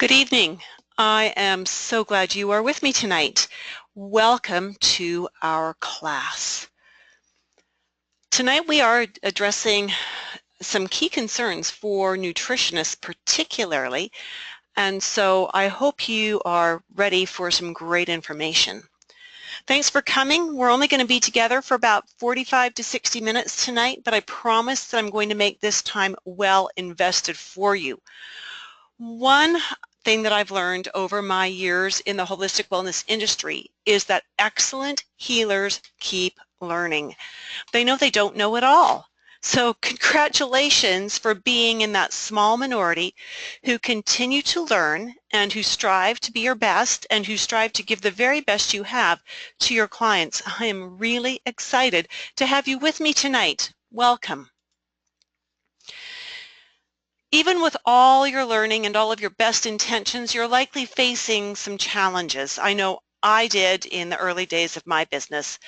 Good evening. I am so glad you are with me tonight. Welcome to our class. Tonight we are addressing some key concerns for nutritionists particularly, and so I hope you are ready for some great information. Thanks for coming. We're only going to be together for about 45 to 60 minutes tonight, but I promise that I'm going to make this time well invested for you. One thing that I've learned over my years in the holistic wellness industry is that excellent healers keep learning. They know they don't know it all. So congratulations for being in that small minority who continue to learn and who strive to be your best and who strive to give the very best you have to your clients. I am really excited to have you with me tonight. Welcome. Even with all your learning and all of your best intentions, you're likely facing some challenges. I know I did in the early days of my business.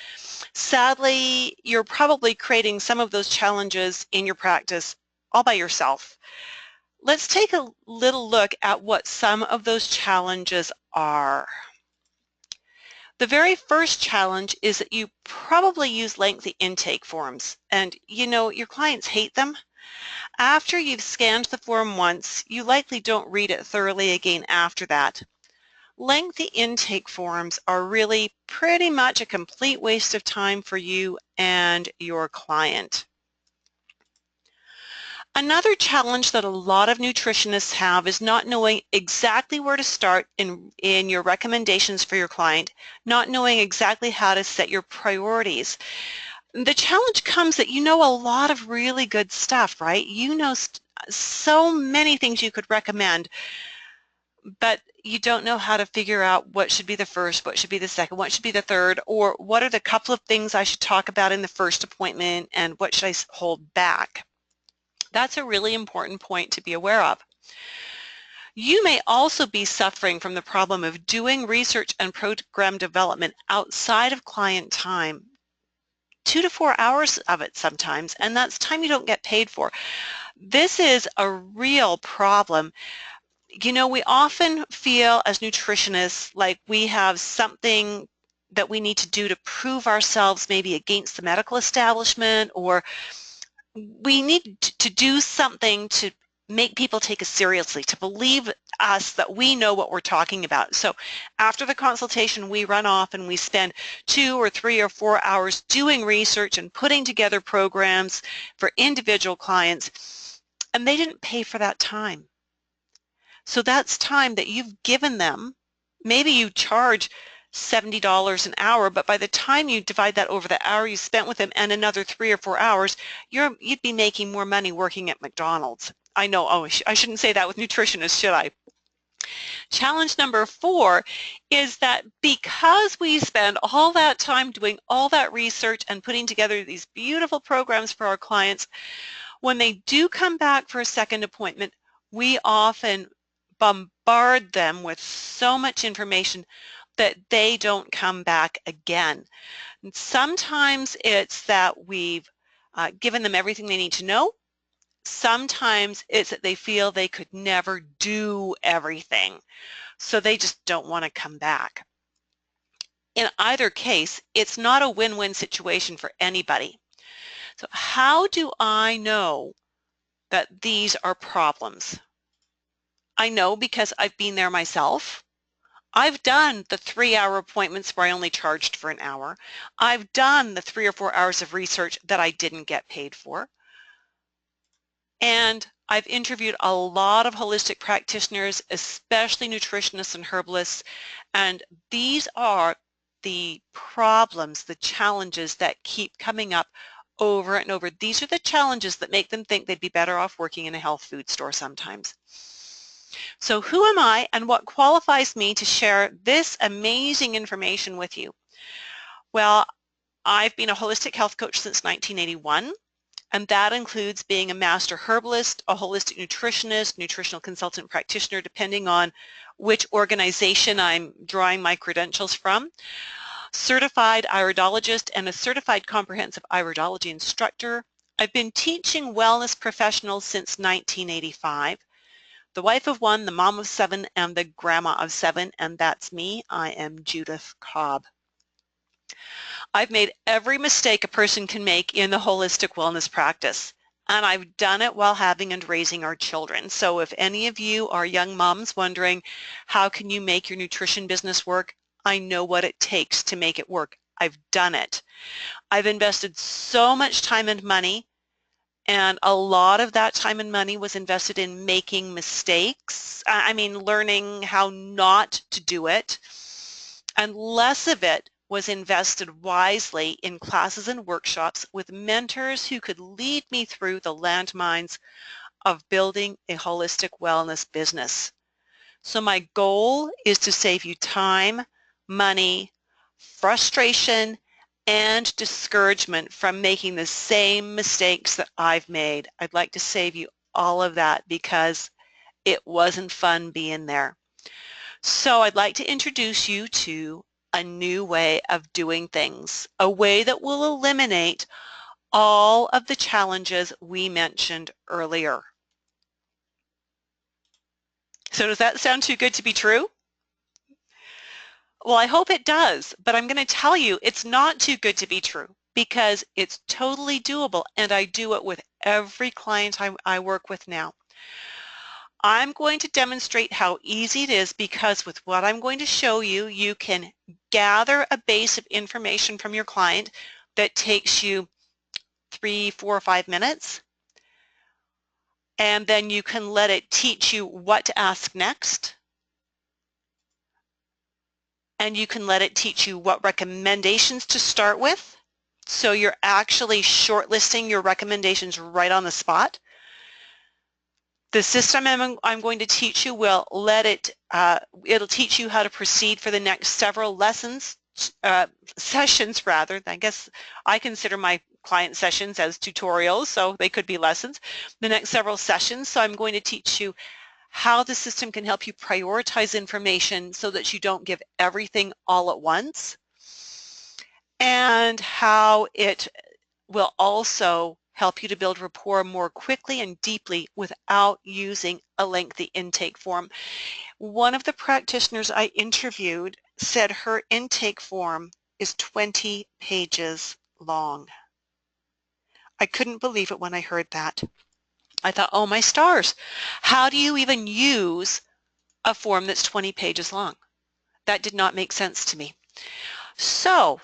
Sadly, you're probably creating some of those challenges in your practice all by yourself. Let's take a little look at what some of those challenges are. The very first challenge is that you probably use lengthy intake forms, and you know your clients hate them. After you've scanned the form once, you likely don't read it thoroughly again after that. Lengthy intake forms are really pretty much a complete waste of time for you and your client. Another challenge that a lot of nutritionists have is not knowing exactly where to start in your recommendations for your client, not knowing exactly how to set your priorities. The challenge comes that you know a lot of really good stuff, right? You know so many things you could recommend, but you don't know how to figure out what should be the first, what should be the second, what should be the third, or what are the couple of things I should talk about in the first appointment and what should I hold back. That's a really important point to be aware of. You may also be suffering from the problem of doing research and program development outside of client time. 2 to 4 hours of it sometimes, and that's time you don't get paid for. This is a real problem. You know, we often feel as nutritionists like we have something that we need to do to prove ourselves maybe against the medical establishment, or we need to do something to make people take us seriously, to believe us that we know what we're talking about. So after the consultation, we run off and we spend 2 or 3 or 4 hours doing research and putting together programs for individual clients, and they didn't pay for that time. So that's time that you've given them. Maybe you charge $70 an hour, but by the time you divide that over the hour you spent with them and another 3 or 4 hours, you'd be making more money working at McDonald's. I know, I shouldn't say that with nutritionists, should I? Challenge number 4 is that because we spend all that time doing all that research and putting together these beautiful programs for our clients, when they do come back for a second appointment, we often bombard them with so much information that they don't come back again. And sometimes it's that we've given them everything they need to know. Sometimes it's that they feel they could never do everything, so they just don't want to come back. In either case, it's not a win-win situation for anybody. So how do I know that these are problems? I know because I've been there myself. I've done the 3-hour appointments where I only charged for an hour. I've done the 3 or 4 hours of research that I didn't get paid for. And I've interviewed a lot of holistic practitioners, especially nutritionists and herbalists, and these are the problems, the challenges that keep coming up over and over. These are the challenges that make them think they'd be better off working in a health food store sometimes. So who am I and what qualifies me to share this amazing information with you? Well, I've been a holistic health coach since 1981, and that includes being a master herbalist, a holistic nutritionist, nutritional consultant practitioner, depending on which organization I'm drawing my credentials from, certified iridologist, and a certified comprehensive iridology instructor. I've been teaching wellness professionals since 1985. the wife of one, the mom of 7, and the grandma of 7, and that's me. I am Judith Cobb. I've made every mistake a person can make in the holistic wellness practice, and I've done it while having and raising our children. So if any of you are young moms wondering how can you make your nutrition business work, I know what it takes to make it work. I've done it. I've invested so much time and money, and a lot of that time and money was invested in making mistakes. I mean, learning how not to do it, and less of it was invested wisely in classes and workshops with mentors who could lead me through the landmines of building a holistic wellness business. So my goal is to save you time, money, frustration, and discouragement from making the same mistakes that I've made. I'd like to save you all of that because it wasn't fun being there. So I'd like to introduce you to a new way of doing things, a way that will eliminate all of the challenges we mentioned earlier. So does that sound too good to be true? Well, I hope it does, but I'm going to tell you it's not too good to be true because it's totally doable, and I do it with every client I work with now. I'm going to demonstrate how easy it is because with what I'm going to show you, you can gather a base of information from your client that takes you 3, 4, or 5 minutes, and then you can let it teach you what to ask next, and you can let it teach you what recommendations to start with, so you're actually shortlisting your recommendations right on the spot. The system I'm going to teach you will it'll teach you how to proceed for the next several sessions rather. I guess I consider my client sessions as tutorials, so they could be lessons. The next several sessions, so I'm going to teach you how the system can help you prioritize information so that you don't give everything all at once, and how it will also help you to build rapport more quickly and deeply without using a lengthy intake form. One of the practitioners I interviewed said her intake form is 20 pages long. I couldn't believe it when I heard that. I thought, oh my stars, how do you even use a form that's 20 pages long? That did not make sense to me. So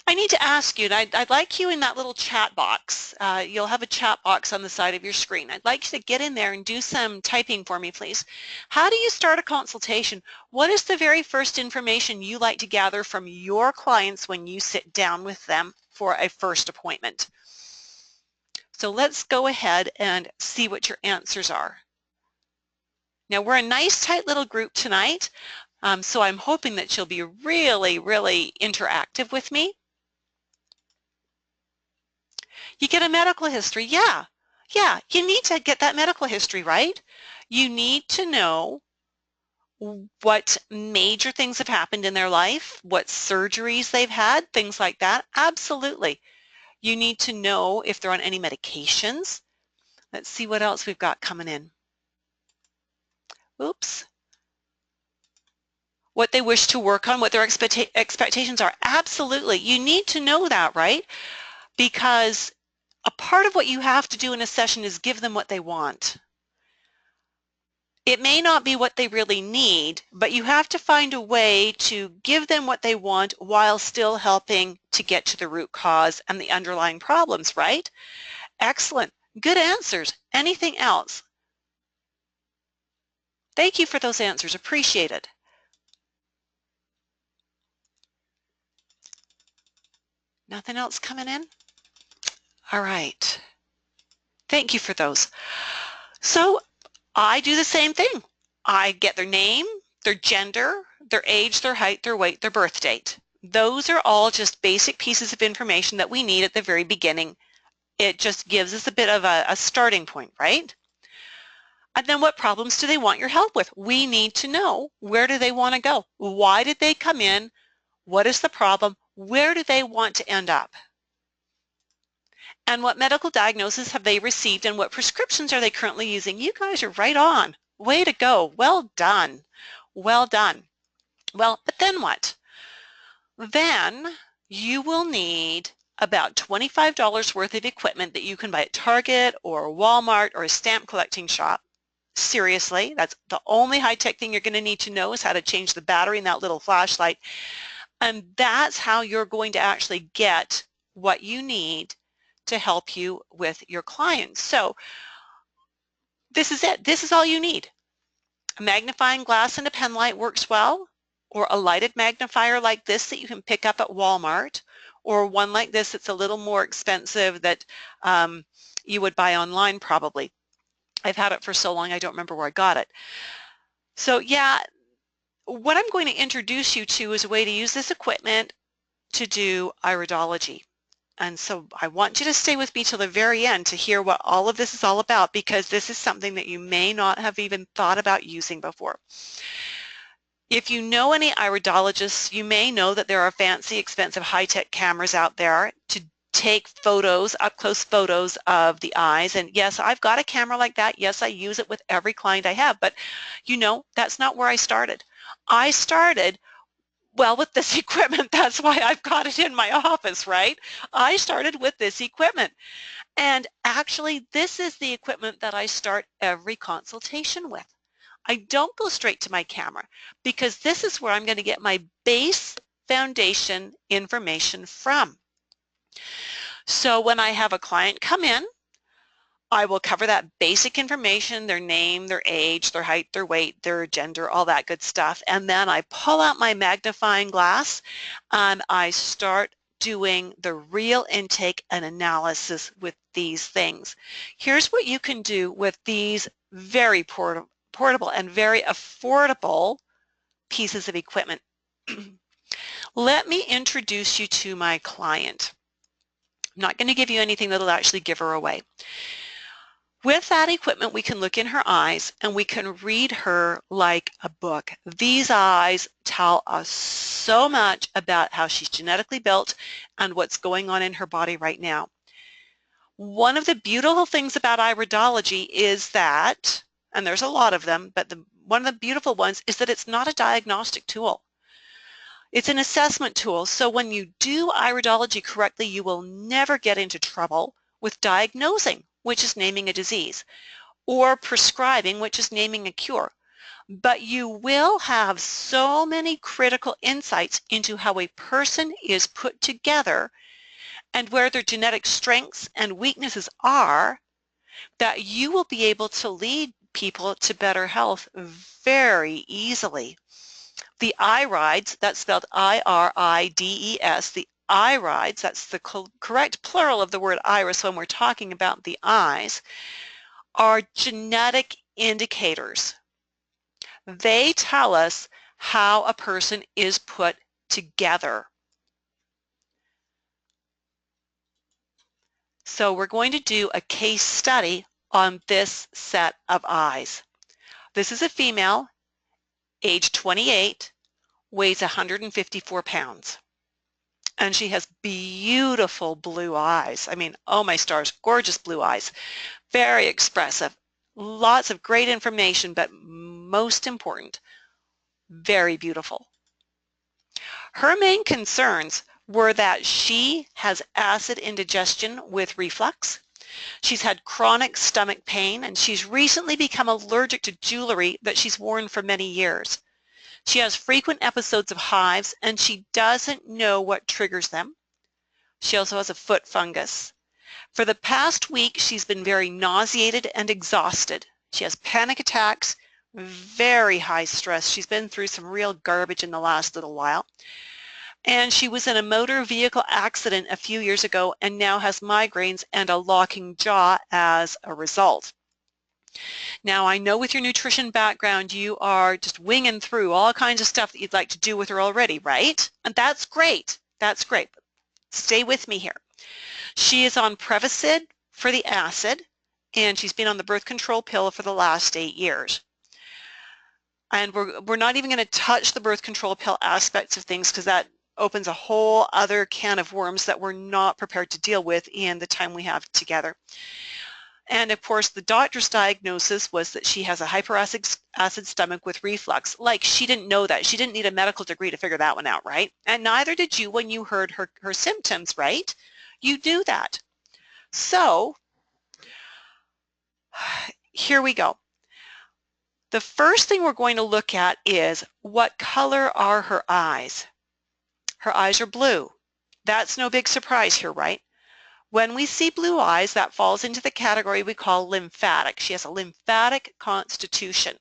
I need to ask you, and I'd like you in that little chat box. You'll have a chat box on the side of your screen. I'd like you to get in there and do some typing for me, please. How do you start a consultation? What is the very first information you like to gather from your clients when you sit down with them for a first appointment? So let's go ahead and see what your answers are. Now, we're a nice, tight little group tonight, so I'm hoping that you'll be really, really interactive with me. You get a medical history. Yeah, you need to get that medical history, right? You need to know what major things have happened in their life, what surgeries they've had, things like that. Absolutely. You need to know if they're on any medications. Let's see what else we've got coming in. Oops. What they wish to work on, what their expectations are. Absolutely. You need to know that, right? Because a part of what you have to do in a session is give them what they want. It may not be what they really need, but you have to find a way to give them what they want while still helping to get to the root cause and the underlying problems, right? Excellent. Good answers. Anything else? Thank you for those answers. Appreciate it. Nothing else coming in? All right. Thank you for those. So I do the same thing. I get their name, their gender, their age, their height, their weight, their birth date. Those are all just basic pieces of information that we need at the very beginning. It just gives us a bit of a starting point, right? And then what problems do they want your help with? We need to know, where do they want to go? Why did they come in? What is the problem? Where do they want to end up? And what medical diagnosis have they received and what prescriptions are they currently using? You guys are right on. Way to go. Well done. Well done. Well, but then what? Then you will need about $25 worth of equipment that you can buy at Target or Walmart or a stamp collecting shop. Seriously, that's the only high-tech thing you're going to need to know is how to change the battery in that little flashlight. And that's how you're going to actually get what you need to help you with your clients. So this is it. This is all you need. A magnifying glass and a pen light works well, or a lighted magnifier like this that you can pick up at Walmart, or one like this that's a little more expensive that you would buy online probably. I've had it for so long I don't remember where I got it. So yeah, what I'm going to introduce you to is a way to use this equipment to do iridology. And so I want you to stay with me till the very end to hear what all of this is all about, because this is something that you may not have even thought about using before. If you know any iridologists, you may know that there are fancy, expensive, high-tech cameras out there to take photos, up-close photos of the eyes. And yes, I've got a camera like that. Yes, I use it with every client I have. But you know, that's not where I started. I started well with this equipment. That's why I've got it in my office, right? I started with this equipment. And actually, this is the equipment that I start every consultation with. I don't go straight to my camera because this is where I'm going to get my base foundation information from. So when I have a client come in, I will cover that basic information, their name, their age, their height, their weight, their gender, all that good stuff. And then I pull out my magnifying glass and I start doing the real intake and analysis with these things. Here's what you can do with these very portable and very affordable pieces of equipment. Let me introduce you to my client. I'm not going to give you anything that'll actually give her away. With that equipment, we can look in her eyes and we can read her like a book. These eyes tell us so much about how she's genetically built and what's going on in her body right now. One of the beautiful things about iridology is that, and there's a lot of them, but one of the beautiful ones is that it's not a diagnostic tool. It's an assessment tool. So when you do iridology correctly, you will never get into trouble with diagnosing, which is naming a disease, or prescribing, which is naming a cure. But you will have so many critical insights into how a person is put together and where their genetic strengths and weaknesses are that you will be able to lead people to better health very easily. The irides, that's spelled I-R-I-D-E-S, the irides, that's the correct plural of the word iris when we're talking about the eyes, are genetic indicators. They tell us how a person is put together. So we're going to do a case study on this set of eyes. This is a female, age 28, weighs 154 pounds. And she has beautiful blue eyes. I mean, oh my stars, gorgeous blue eyes. Very expressive. Lots of great information, but most important, very beautiful. Her main concerns were that she has acid indigestion with reflux. She's had chronic stomach pain, and she's recently become allergic to jewelry that she's worn for many years. She has frequent episodes of hives, and she doesn't know what triggers them. She also has a foot fungus. For the past week, she's been very nauseated and exhausted. She has panic attacks, very high stress. She's been through some real garbage in the last little while. And she was in a motor vehicle accident a few years ago and now has migraines and a locking jaw as a result. Now, I know with your nutrition background, you are just winging through all kinds of stuff that you'd like to do with her already, right? And that's great. That's great. Stay with me here. She is on Prevacid for the acid, and she's been on the birth control pill for the last 8 years. And we're not even going to touch the birth control pill aspects of things because that opens a whole other can of worms that we're not prepared to deal with in the time we have together. And of course, the doctor's diagnosis was that she has a hyperacid stomach with reflux. Like, she didn't know that. She didn't need a medical degree to figure that one out, right? And neither did you when you heard her symptoms, right? You knew that. So here we go. The first thing we're going to look at is, what color are her eyes? Her eyes are blue. That's no big surprise here, right? When we see blue eyes, that falls into the category we call lymphatic. She has a lymphatic constitution.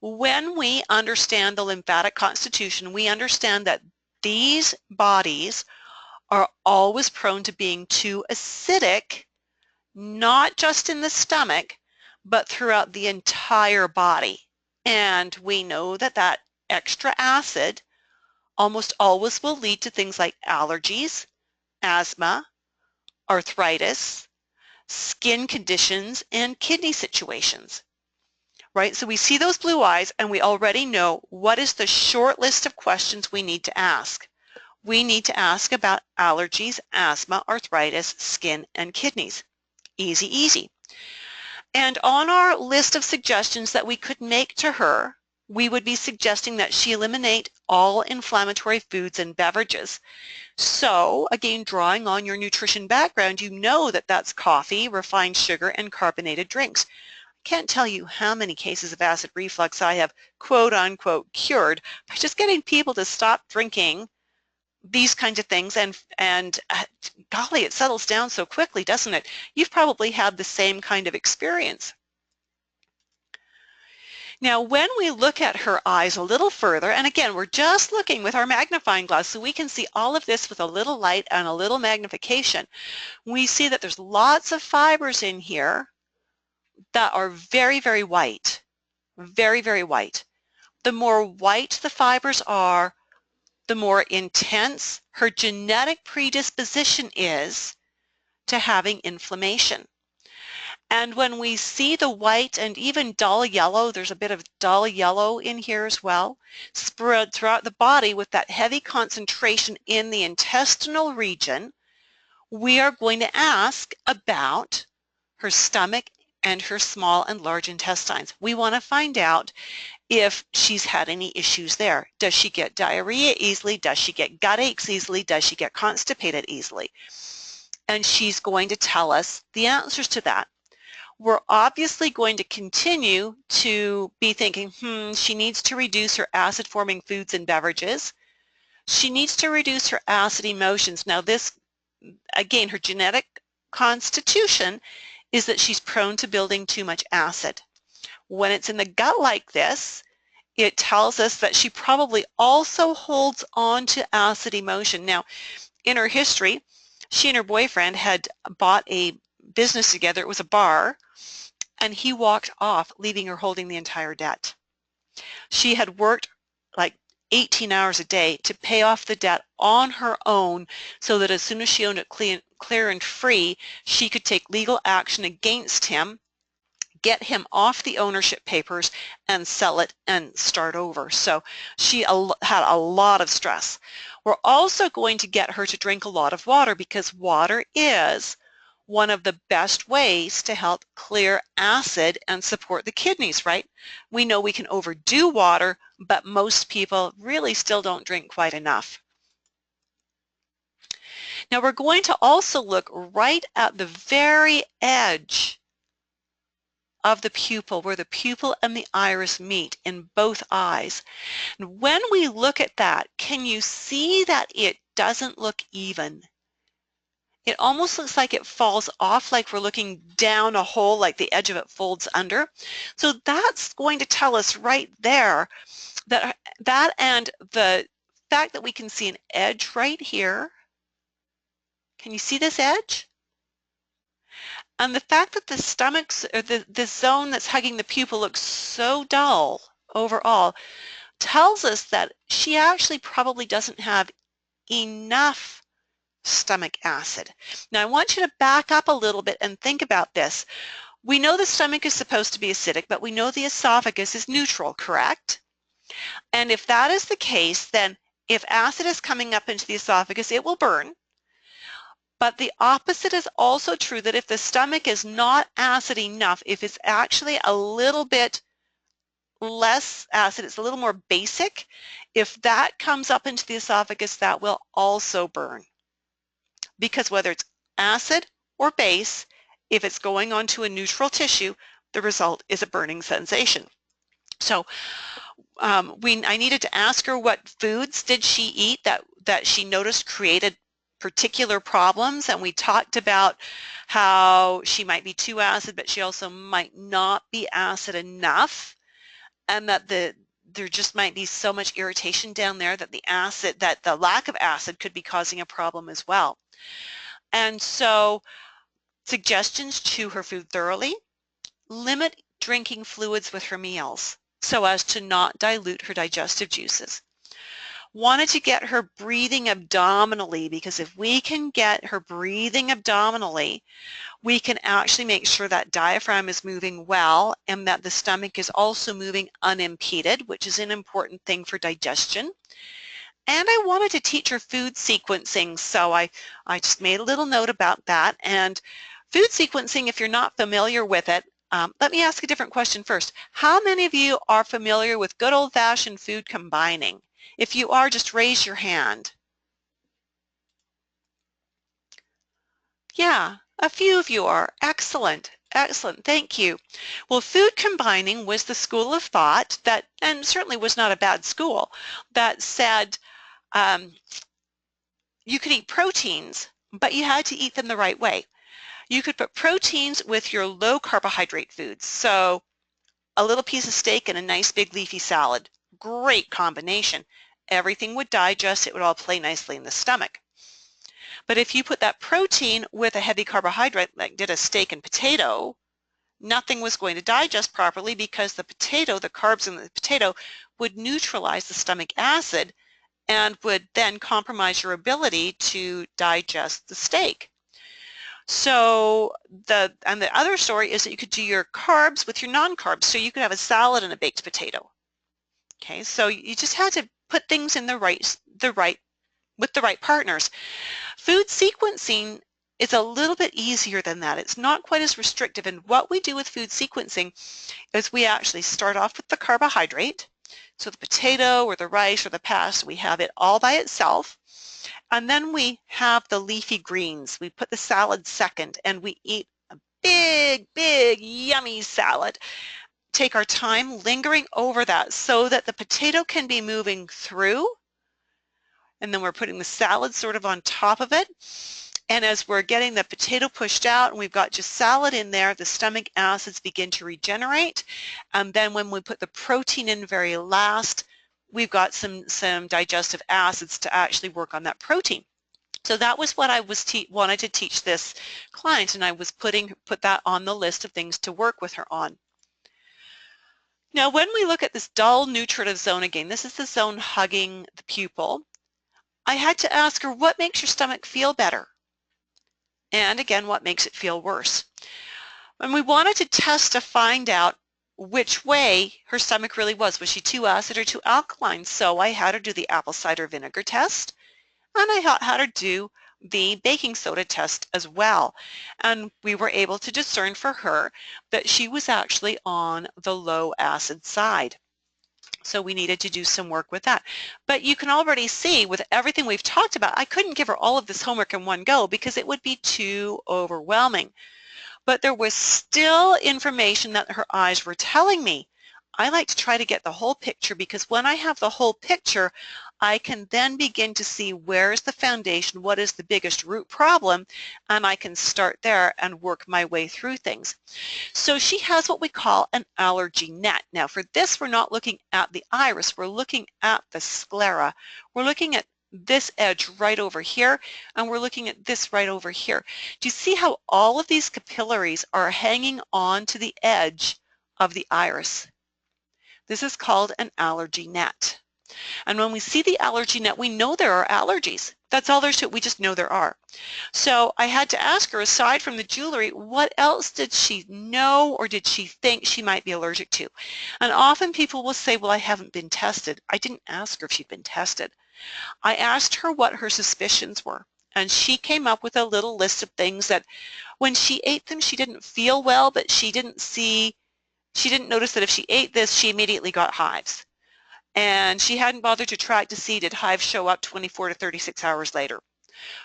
When we understand the lymphatic constitution, we understand that these bodies are always prone to being too acidic, not just in the stomach, but throughout the entire body. And we know that that extra acid almost always will lead to things like allergies, asthma, arthritis, skin conditions, and kidney situations, right? So we see those blue eyes and we already know what is the short list of questions we need to ask. We need to ask about allergies, asthma, arthritis, skin, and kidneys. Easy, easy. And on our list of suggestions that we could make to her, we would be suggesting that she eliminate all inflammatory foods and beverages. So, again, drawing on your nutrition background, you know that that's coffee, refined sugar, and carbonated drinks. I can't tell you how many cases of acid reflux I have quote-unquote cured by just getting people to stop drinking these kinds of things, and golly, it settles down so quickly, doesn't it? You've probably had the same kind of experience. Now, when we look at her eyes a little further, and again, we're just looking with our magnifying glass so we can see all of this with a little light and a little magnification, we see that there's lots of fibers in here that are very, very white, very, very white. The more white the fibers are, the more intense her genetic predisposition is to having inflammation. And when we see the white and even dull yellow, there's a bit of dull yellow in here as well, spread throughout the body with that heavy concentration in the intestinal region, we are going to ask about her stomach and her small and large intestines. We want to find out if she's had any issues there. Does she get diarrhea easily? Does she get gut aches easily? Does she get constipated easily? And she's going to tell us the answers to that. We're obviously going to continue to be thinking, she needs to reduce her acid-forming foods and beverages. She needs to reduce her acid emotions. Now this, again, her genetic constitution is that she's prone to building too much acid. When it's in the gut like this, it tells us that she probably also holds on to acid emotion. Now, in her history, she and her boyfriend had bought a business together. It was a bar, and he walked off, leaving her holding the entire debt. She had worked like 18 hours a day to pay off the debt on her own so that as soon as she owned it clear and free, she could take legal action against him, get him off the ownership papers, and sell it and start over. So she had a lot of stress. We're also going to get her to drink a lot of water, because water is one of the best ways to help clear acid and support the kidneys, right? We know we can overdo water, but most people really still don't drink quite enough. Now we're going to also look right at the very edge of the pupil, where the pupil and the iris meet in both eyes. And when we look at that, can you see that it doesn't look even? It almost looks like it falls off, like we're looking down a hole, like the edge of it folds under. So that's going to tell us right there that and the fact that we can see an edge right here. Can you see this edge? And the fact that the stomach's, or the zone that's hugging the pupil looks so dull overall tells us that she actually probably doesn't have enough stomach acid. Now I want you to back up a little bit and think about this. We know the stomach is supposed to be acidic, but we know the esophagus is neutral, correct? And if that is the case, then if acid is coming up into the esophagus, it will burn. But the opposite is also true, that if the stomach is not acid enough, if it's actually a little bit less acid, it's a little more basic, if that comes up into the esophagus, that will also burn. Because whether it's acid or base, if it's going onto a neutral tissue, the result is a burning sensation. So I needed to ask her what foods did she eat that she noticed created particular problems, and we talked about how she might be too acid, but she also might not be acid enough, and that there just might be so much irritation down there that the lack of acid could be causing a problem as well. And so suggestions: chew her food thoroughly, limit drinking fluids with her meals so as to not dilute her digestive juices. Wanted to get her breathing abdominally, because if we can get her breathing abdominally, we can actually make sure that diaphragm is moving well and that the stomach is also moving unimpeded, which is an important thing for digestion. And I wanted to teach her food sequencing, so I just made a little note about that. And food sequencing, if you're not familiar with it, let me ask a different question first. How many of you are familiar with good old-fashioned food combining? If you are, just raise your hand. Yeah, a few of you are. Excellent. Excellent. Thank you. Well, food combining was the school of thought that, and certainly was not a bad school, that said you could eat proteins, but you had to eat them the right way. You could put proteins with your low carbohydrate foods. So a little piece of steak and a nice big leafy salad. Great combination. Everything would digest. It would all play nicely in the stomach. But if you put that protein with a heavy carbohydrate, like did a steak and potato, nothing was going to digest properly, because the carbs in the potato would neutralize the stomach acid and would then compromise your ability to digest the steak. So the other story is that you could do your carbs with your non-carbs. So you could have a salad and a baked potato. Okay, so you just had to put things in with the right partners. Food sequencing is a little bit easier than that. It's not quite as restrictive. And what we do with food sequencing is we actually start off with the carbohydrate. So the potato or the rice or the pasta, we have it all by itself. And then we have the leafy greens. We put the salad second, and we eat a big, big, yummy salad. Take our time lingering over that so that the potato can be moving through, and then we're putting the salad sort of on top of it. And as we're getting the potato pushed out and we've got just salad in there, the stomach acids begin to regenerate. And then when we put the protein in very last, we've got some digestive acids to actually work on that protein. So that was what I wanted to teach this client, and I was put that on the list of things to work with her on. Now, when we look at this dull nutritive zone again, this is the zone hugging the pupil. I had to ask her, what makes your stomach feel better? And again, what makes it feel worse? And we wanted to test to find out which way her stomach really was. Was she too acid or too alkaline? So I had her do the apple cider vinegar test, and I had her do the baking soda test as well. And we were able to discern for her that she was actually on the low acid side. So we needed to do some work with that. But you can already see with everything we've talked about, I couldn't give her all of this homework in one go because it would be too overwhelming. But there was still information that her eyes were telling me. I like to try to get the whole picture, because when I have the whole picture, I can then begin to see where is the foundation, what is the biggest root problem, and I can start there and work my way through things. So she has what we call an allergy net. Now for this, we're not looking at the iris, we're looking at the sclera. We're looking at this edge right over here, and we're looking at this right over here. Do you see how all of these capillaries are hanging on to the edge of the iris? This is called an allergy net. And when we see the allergy net, we know there are allergies. That's all there's to it. We just know there are. So I had to ask her, aside from the jewelry, what else did she know or did she think she might be allergic to? And often people will say, well, I haven't been tested. I didn't ask her if she'd been tested. I asked her what her suspicions were. And she came up with a little list of things that when she ate them, she didn't feel well, but she didn't notice that if she ate this, she immediately got hives. And she hadn't bothered to track to see did hives show up 24 to 36 hours later.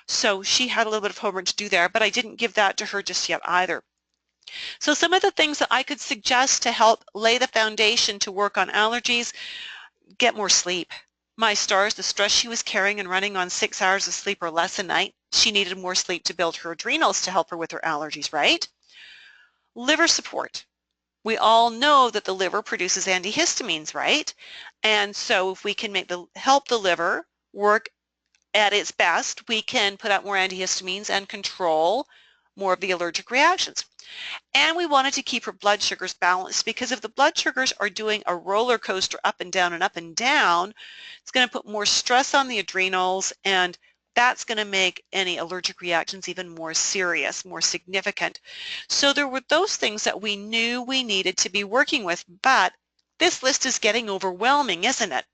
So she had a little bit of homework to do there, but I didn't give that to her just yet either. So some of the things that I could suggest to help lay the foundation to work on allergies: get more sleep. My stars, the stress she was carrying and running on 6 hours of sleep or less a night, she needed more sleep to build her adrenals to help her with her allergies, right? Liver support. We all know that the liver produces antihistamines, right? And so if we can help the liver work at its best, we can put out more antihistamines and control more of the allergic reactions. And we wanted to keep her blood sugars balanced, because if the blood sugars are doing a roller coaster up and down, it's going to put more stress on the adrenals, and that's going to make any allergic reactions even more serious, more significant. So there were those things that we knew we needed to be working with, but this list is getting overwhelming, isn't it?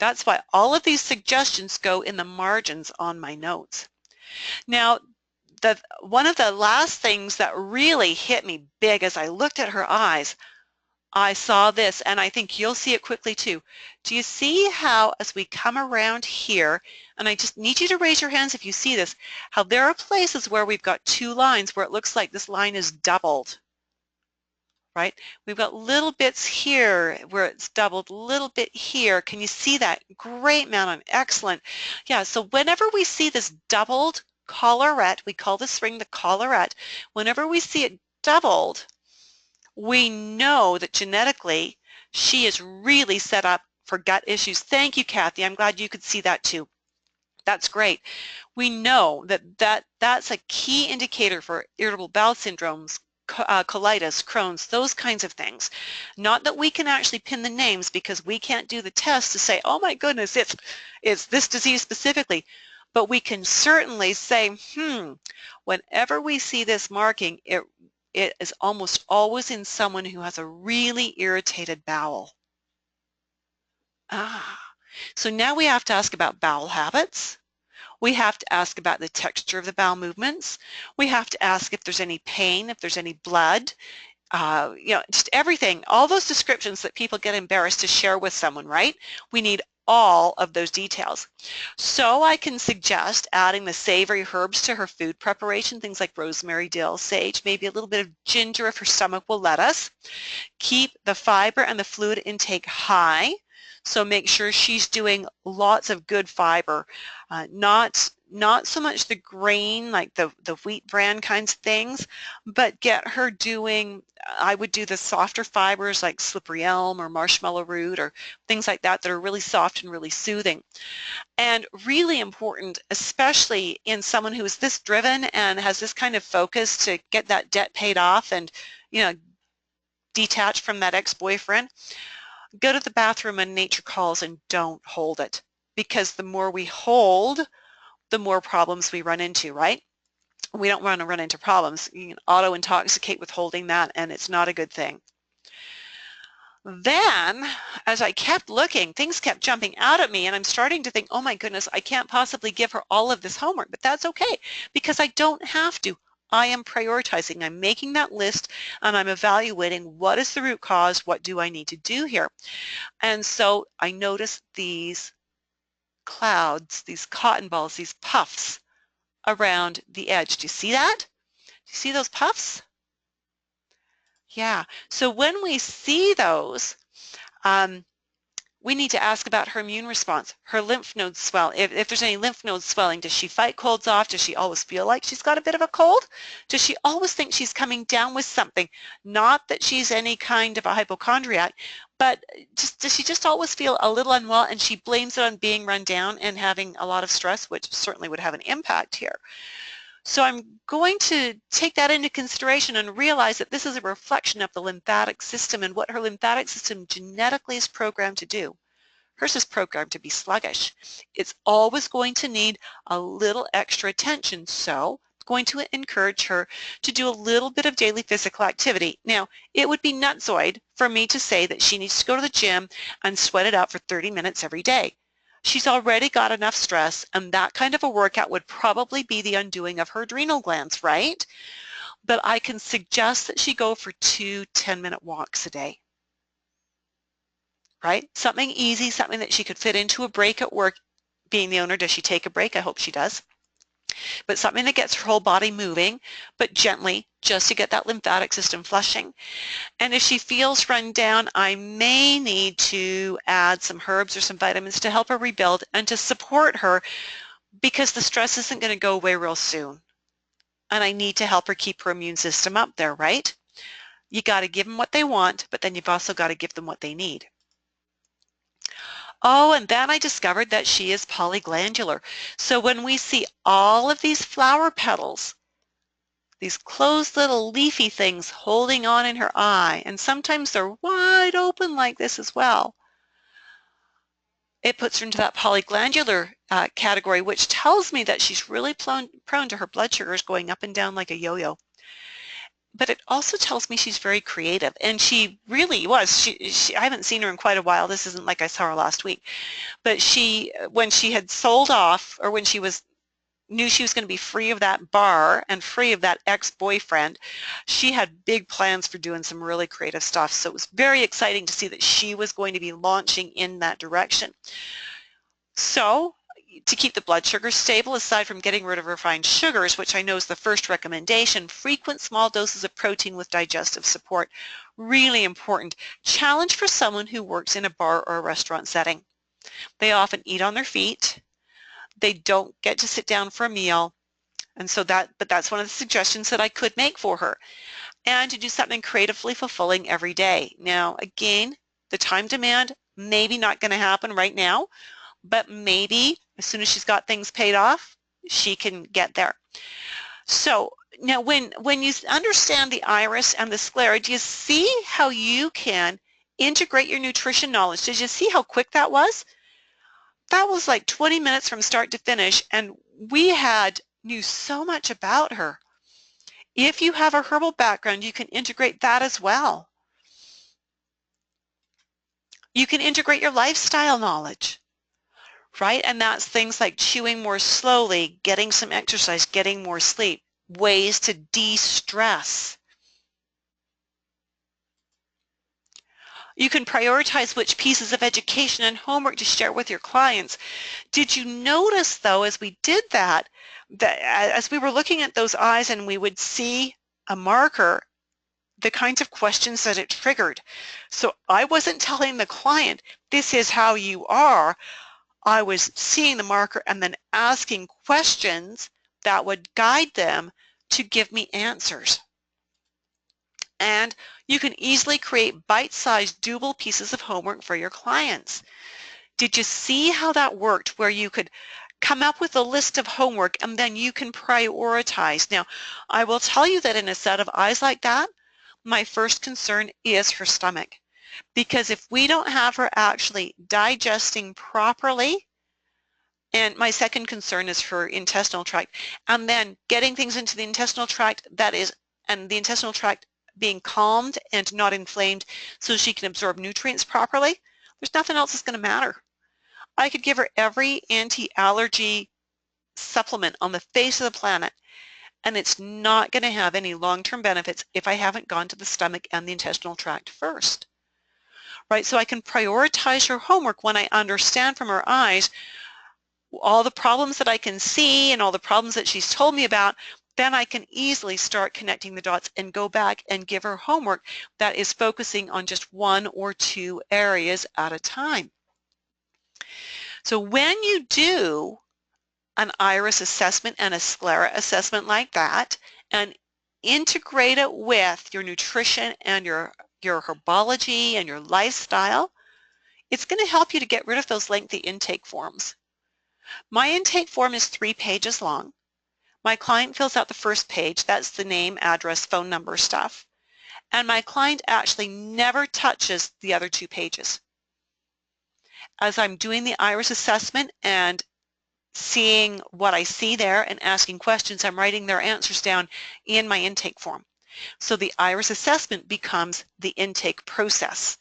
That's why all of these suggestions go in the margins on my notes. Now, one of the last things that really hit me big as I looked at her eyes, I saw this, and I think you'll see it quickly too. Do you see how as we come around here, and I just need you to raise your hands if you see this, how there are places where we've got two lines where it looks like this line is doubled, right? We've got little bits here where it's doubled, little bit here. Can you see that? Great, Madeline, excellent. Yeah, so whenever we see this doubled collarette, we call this ring the collarette, whenever we see it doubled, we know that genetically she is really set up for gut issues. Thank you, Kathy. I'm glad you could see that too. That's great. We know that's a key indicator for irritable bowel syndromes, colitis, Crohn's, those kinds of things. Not that we can actually pin the names, because we can't do the test to say, oh my goodness, it's this disease specifically. But we can certainly say, whenever we see this marking, it is almost always in someone who has a really irritated bowel. So now we have to ask about bowel habits. We have to ask about the texture of the bowel movements. We have to ask if there's any pain, if there's any blood, just everything, all those descriptions that people get embarrassed to share with someone, right? We need all of those details. So I can suggest adding the savory herbs to her food preparation, things like rosemary, dill, sage, maybe a little bit of ginger if her stomach will let us. Keep the fiber and the fluid intake high. So make sure she's doing lots of good fiber, not so much the grain, like the wheat bran kinds of things, but get her doing, I would do the softer fibers like slippery elm or marshmallow root or things like that are really soft and really soothing. And really important, especially in someone who is this driven and has this kind of focus to get that debt paid off and, detach from that ex-boyfriend, go to the bathroom when nature calls and don't hold it, because the more we hold, the more problems we run into, right? We don't want to run into problems. You can auto-intoxicate with holding that, and it's not a good thing. Then, as I kept looking, things kept jumping out at me, and I'm starting to think, oh my goodness, I can't possibly give her all of this homework, but that's okay, because I don't have to. I am prioritizing. I'm making that list, and I'm evaluating what is the root cause, what do I need to do here. And so I noticed these clouds, these cotton balls, these puffs around the edge. Do you see that? Do you see those puffs? Yeah. So when we see those, we need to ask about her immune response, her lymph nodes swell. If there's any lymph nodes swelling, does she fight colds off? Does she always feel like she's got a bit of a cold? Does she always think she's coming down with something? Not that she's any kind of a hypochondriac, but does she just always feel a little unwell, and she blames it on being run down and having a lot of stress, which certainly would have an impact here. So I'm going to take that into consideration and realize that this is a reflection of the lymphatic system and what her lymphatic system genetically is programmed to do. Hers is programmed to be sluggish. It's always going to need a little extra attention, so I'm going to encourage her to do a little bit of daily physical activity. Now, it would be nutsoid for me to say that she needs to go to the gym and sweat it out for 30 minutes every day. She's already got enough stress, and that kind of a workout would probably be the undoing of her adrenal glands, right? But I can suggest that she go for 2 10-minute walks a day, right? Something easy, something that she could fit into a break at work. Being the owner, does she take a break? I hope she does. But something that gets her whole body moving, but gently, just to get that lymphatic system flushing. And if she feels run down, I may need to add some herbs or some vitamins to help her rebuild and to support her, because the stress isn't going to go away real soon. And I need to help her keep her immune system up there, right? You got to give them what they want, but then you've also got to give them what they need. Oh, and then I discovered that she is polyglandular. So when we see all of these flower petals, these closed little leafy things holding on in her eye, and sometimes they're wide open like this as well, it puts her into that polyglandular category, which tells me that she's really prone to her blood sugars going up and down like a yo-yo. But it also tells me she's very creative, and she really was. I haven't seen her in quite a while. This isn't like I saw her last week. But when she had sold off, or when she knew she was going to be free of that bar and free of that ex-boyfriend, she had big plans for doing some really creative stuff. So it was very exciting to see that she was going to be launching in that direction. So to keep the blood sugar stable, aside from getting rid of refined sugars, which I know is the first recommendation, frequent small doses of protein with digestive support, really important. Challenge for someone who works in a bar or a restaurant setting. They often eat on their feet. They don't get to sit down for a meal. And so that's one of the suggestions that I could make for her. And to do something creatively fulfilling every day. Now, again, the time demand, maybe not going to happen right now, but maybe as soon as she's got things paid off, she can get there. So now when you understand the iris and the sclera, do you see how you can integrate your nutrition knowledge? Did you see how quick that was? That was like 20 minutes from start to finish, and we knew so much about her. If you have a herbal background, you can integrate that as well. You can integrate your lifestyle knowledge, right? And that's things like chewing more slowly, getting some exercise, getting more sleep, ways to de-stress. You can prioritize which pieces of education and homework to share with your clients. Did you notice, though, as we did that as we were looking at those eyes and we would see a marker, the kinds of questions that it triggered? So I wasn't telling the client, this is how you are. I was seeing the marker and then asking questions that would guide them to give me answers. And you can easily create bite-sized doable pieces of homework for your clients. Did you see how that worked, where you could come up with a list of homework and then you can prioritize? Now, I will tell you that in a set of eyes like that, my first concern is her stomach. Because if we don't have her actually digesting properly, and my second concern is her intestinal tract, and then getting things into the intestinal tract and the intestinal tract being calmed and not inflamed so she can absorb nutrients properly, there's nothing else that's going to matter. I could give her every anti-allergy supplement on the face of the planet, and it's not going to have any long-term benefits if I haven't gone to the stomach and the intestinal tract first. Right? So I can prioritize her homework when I understand from her eyes all the problems that I can see and all the problems that she's told me about. Then I can easily start connecting the dots and go back and give her homework that is focusing on just one or two areas at a time. So when you do an iris assessment and a sclera assessment like that and integrate it with your nutrition and your herbology and your lifestyle, it's going to help you to get rid of those lengthy intake forms. My intake form is 3 pages long. My client fills out the first page. That's the name, address, phone number stuff. And my client actually never touches the other 2 pages. As I'm doing the iris assessment and seeing what I see there and asking questions, I'm writing their answers down in my intake form. So the iris assessment becomes the intake process.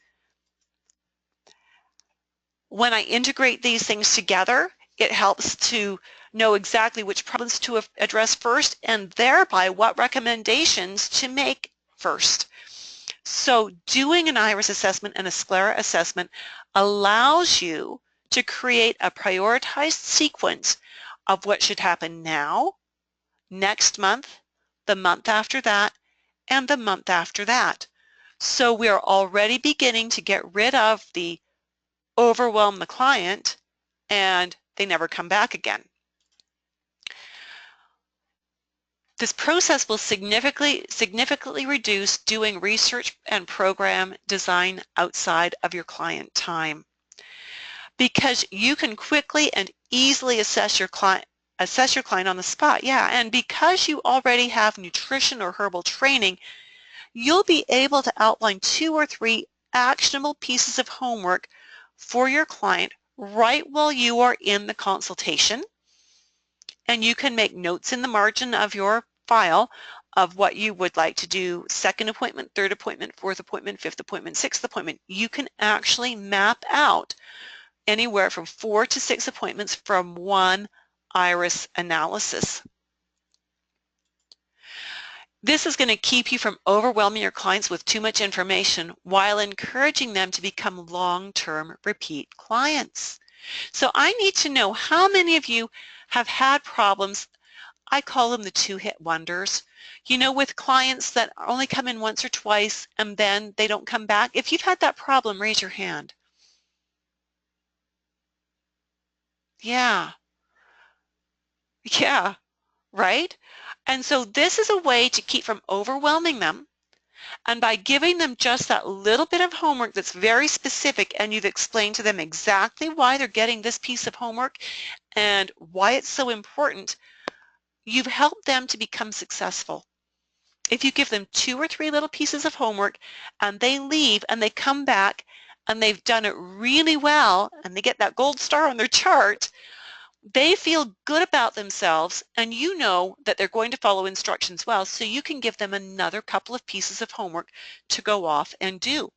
When I integrate these things together, it helps to know exactly which problems to address first and thereby what recommendations to make first. So doing an iris assessment and a sclera assessment allows you to create a prioritized sequence of what should happen now, next month, the month after that, and the month after that. So we are already beginning to get rid of the overwhelm the client and they never come back again. This process will significantly reduce doing research and program design outside of your client time, because you can quickly and easily assess your client on the spot. Yeah, and because you already have nutrition or herbal training, you'll be able to outline 2 or 3 actionable pieces of homework for your client right while you are in the consultation, and you can make notes in the margin of your file of what you would like to do: second appointment, third appointment, fourth appointment, fifth appointment, sixth appointment. You can actually map out anywhere from 4 to 6 appointments from one iris analysis. This is going to keep you from overwhelming your clients with too much information while encouraging them to become long-term repeat clients. So I need to know how many of you have had problems. I call them the 2-hit wonders. You know, with clients that only come in once or twice and then they don't come back. If you've had that problem, raise your hand. Yeah. Yeah. Right? And so this is a way to keep from overwhelming them, and by giving them just that little bit of homework that's very specific, and you've explained to them exactly why they're getting this piece of homework and why it's so important, you've helped them to become successful. If you give them 2 or 3 little pieces of homework and they leave and they come back and they've done it really well and they get that gold star on their chart, they feel good about themselves, and you know that they're going to follow instructions well, so you can give them another couple of pieces of homework to go off and do.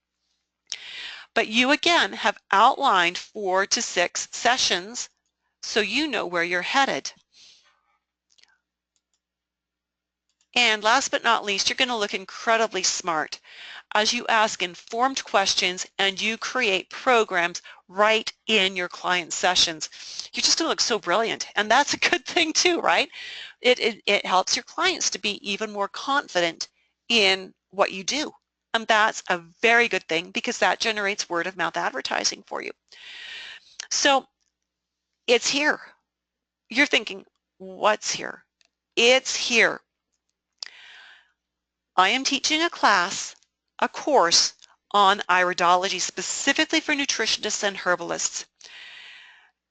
But you again have outlined 4 to 6 sessions, so you know where you're headed. And last but not least, you're going to look incredibly smart as you ask informed questions and you create programs right in your client sessions. You're just going to look so brilliant, and that's a good thing too, right? It helps your clients to be even more confident in what you do, and that's a very good thing because that generates word of mouth advertising for you. So it's here. You're thinking, what's here? It's here. I am teaching a course on iridology specifically for nutritionists and herbalists.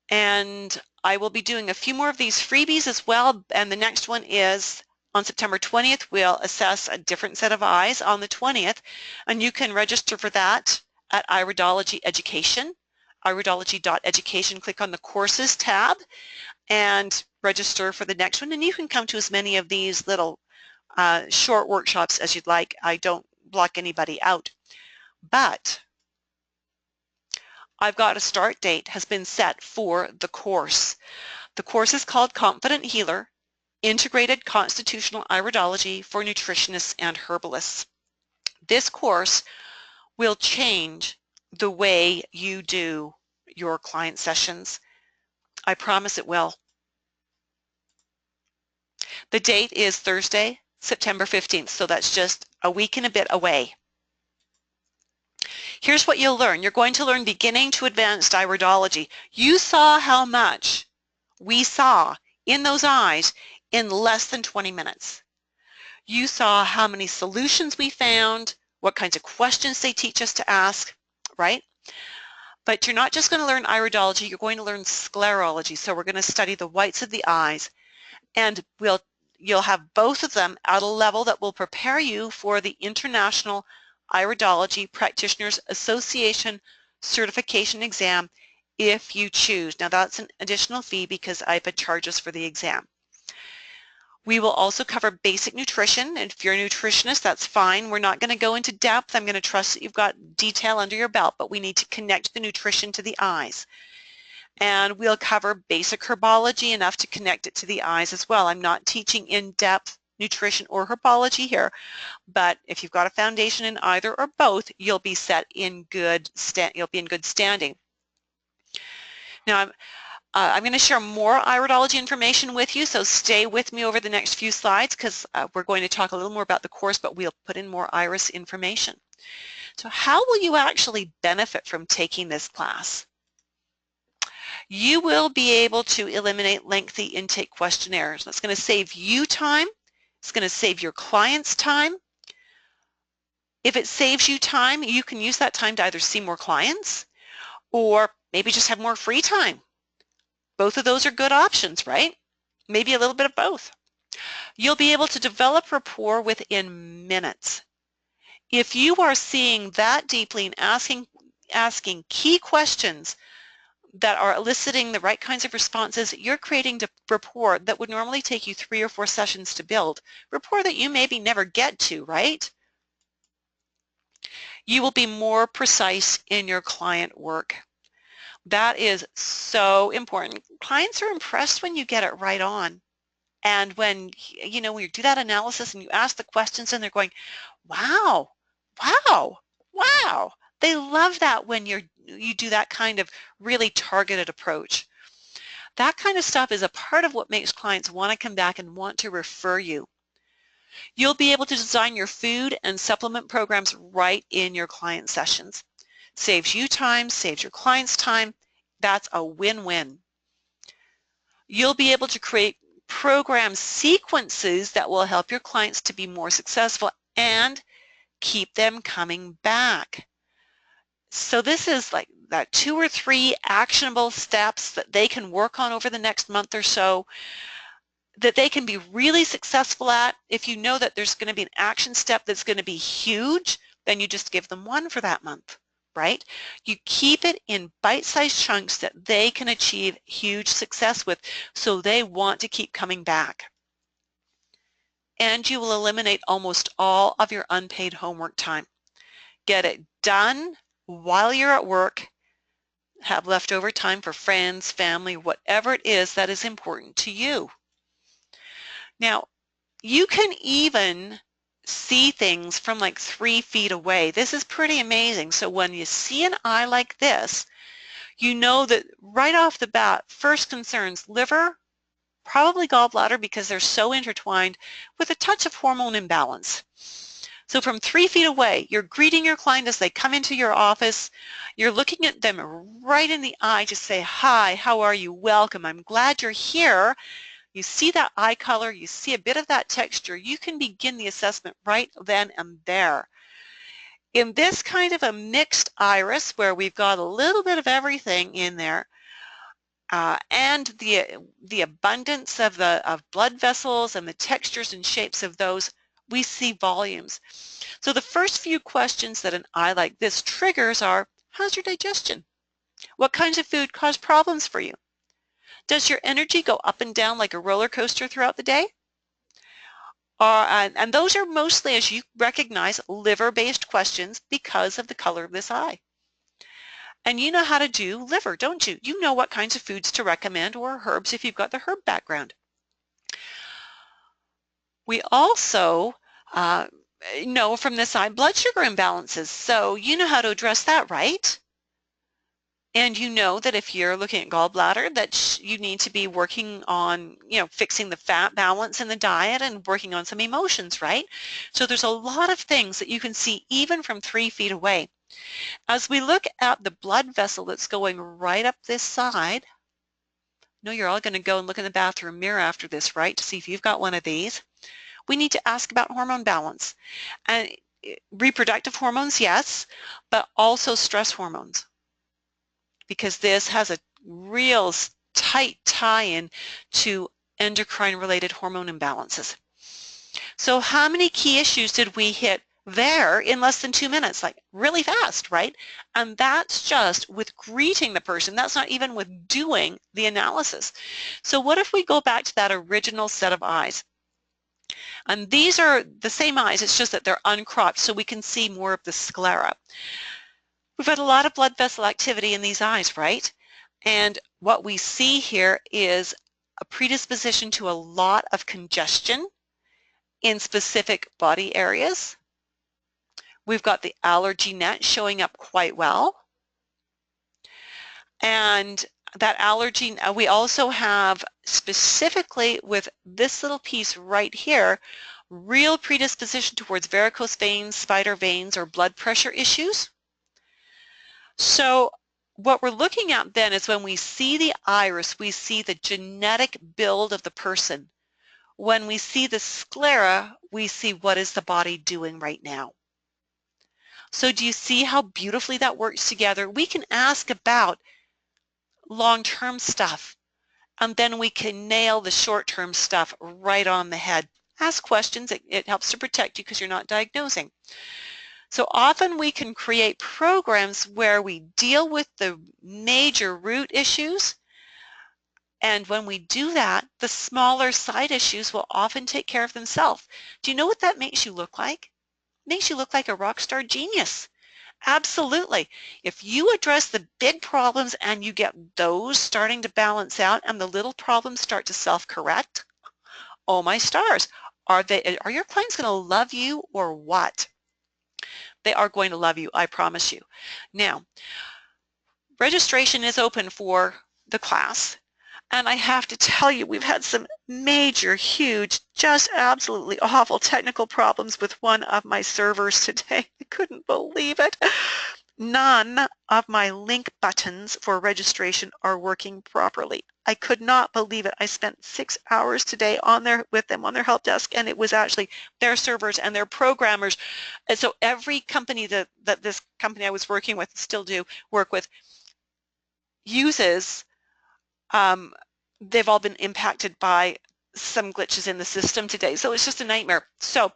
And I will be doing a few more of these freebies as well. And the next one is on September 20th. We'll assess a different set of eyes on the 20th. And you can register for that at Iridology Education, iridology.education. Click on the courses tab and register for the next one. And you can come to as many of these little short workshops as you'd like. I don't block anybody out. But I've got a start date has been set for the course. The course is called Confident Healer, Integrated Constitutional Iridology for Nutritionists and Herbalists. This course will change the way you do your client sessions. I promise it will. The date is Thursday, September 15th, so that's just a week and a bit away. Here's what you'll learn. You're going to learn beginning to advanced iridology. You saw how much we saw in those eyes in less than 20 minutes. You saw how many solutions we found, what kinds of questions they teach us to ask, right? But you're not just going to learn iridology, you're going to learn sclerology. So we're going to study the whites of the eyes, and you'll have both of them at a level that will prepare you for the International Iridology Practitioners Association certification exam if you choose. Now that's an additional fee because IPA charges for the exam. We will also cover basic nutrition, and if you're a nutritionist, that's fine. We're not going to go into depth. I'm going to trust that you've got detail under your belt, but we need to connect the nutrition to the eyes. And we'll cover basic herbology, enough to connect it to the eyes as well. I'm not teaching in-depth nutrition or herbology here, but if you've got a foundation in either or both, you'll be set in good standing. Now, I'm going to share more iridology information with you, so stay with me over the next few slides because we're going to talk a little more about the course, but we'll put in more iris information. So how will you actually benefit from taking this class? You will be able to eliminate lengthy intake questionnaires. That's going to save you time. It's going to save your clients time. If it saves you time, you can use that time to either see more clients or maybe just have more free time. Both of those are good options, right? Maybe a little bit of both. You'll be able to develop rapport within minutes. If you are seeing that deeply and asking key questions that are eliciting the right kinds of responses, you're creating rapport that would normally take you 3 or 4 sessions to build, rapport that you maybe never get to, right? You will be more precise in your client work. That is so important. Clients are impressed when you get it right on. And when you do that analysis and you ask the questions and they're going, wow, wow, wow. They love that when you do that kind of really targeted approach. That kind of stuff is a part of what makes clients want to come back and want to refer you. You'll be able to design your food and supplement programs right in your client sessions. Saves you time, saves your clients time. That's a win-win. You'll be able to create program sequences that will help your clients to be more successful and keep them coming back. So this is like that 2 or 3 actionable steps that they can work on over the next month or so that they can be really successful at. If you know that there's going to be an action step that's going to be huge, then you just give them one for that month, right? You keep it in bite-sized chunks that they can achieve huge success with, so they want to keep coming back. And you will eliminate almost all of your unpaid homework time. Get it done while you're at work. Have leftover time for friends, family, whatever it is that is important to you. Now, you can even see things from like 3 feet away. This is pretty amazing. So when you see an eye like this, you know that right off the bat, first concerns liver, probably gallbladder because they're so intertwined, with a touch of hormone imbalance. So from 3 feet away, you're greeting your client as they come into your office. You're looking at them right in the eye to say, hi, how are you? Welcome. I'm glad you're here. You see that eye color, you see a bit of that texture. You can begin the assessment right then and there. In this kind of a mixed iris where we've got a little bit of everything in there, and the abundance of blood vessels and the textures and shapes of those, we see volumes. So the first few questions that an eye like this triggers are, how's your digestion? What kinds of food cause problems for you? Does your energy go up and down like a roller coaster throughout the day? And those are mostly, as you recognize, liver-based questions because of the color of this eye. And you know how to do liver, don't you? You know what kinds of foods to recommend, or herbs if you've got the herb background. We also know from this eye blood sugar imbalances, so you know how to address that, right? And you know that if you're looking at gallbladder, that you need to be working on, fixing the fat balance in the diet and working on some emotions, right? So there's a lot of things that you can see even from 3 feet away. As we look at the blood vessel that's going right up this side, you're all going to go and look in the bathroom mirror after this, right, to see if you've got one of these. We need to ask about hormone balance. And reproductive hormones, yes, but also stress hormones, because this has a real tight tie-in to endocrine-related hormone imbalances. So how many key issues did we hit there in less than 2 minutes? Like really fast, right? And that's just with greeting the person. That's not even with doing the analysis. So what if we go back to that original set of eyes? And these are the same eyes, it's just that they're uncropped so we can see more of the sclera. We've got a lot of blood vessel activity in these eyes, right? And what we see here is a predisposition to a lot of congestion in specific body areas. We've got the allergy net showing up quite well. And that allergy, we also have specifically with this little piece right here, real predisposition towards varicose veins, spider veins, or blood pressure issues. So what we're looking at then is when we see the iris, we see the genetic build of the person. When we see the sclera, we see what is the body doing right now. So do you see how beautifully that works together? We can ask about long-term stuff, and then we can nail the short-term stuff right on the head. Ask questions. It helps to protect you because you're not diagnosing. So often we can create programs where we deal with the major root issues, and when we do that, the smaller side issues will often take care of themselves. Do you know what that makes you look like? It makes you look like a rock star genius. Absolutely. If you address the big problems and you get those starting to balance out and the little problems start to self-correct, oh my stars, are your clients going to love you or what? They are going to love you, I promise you. Now, registration is open for the class. And I have to tell you, we've had some major, huge, just absolutely awful technical problems with one of my servers today. I couldn't believe it. None of my link buttons for registration are working properly. I could not believe it. I spent 6 hours today with them on their help desk, and it was actually their servers and their programmers. And so every company that this company I was working with, still do work with, uses, they've all been impacted by some glitches in the system today. So it's just a nightmare. So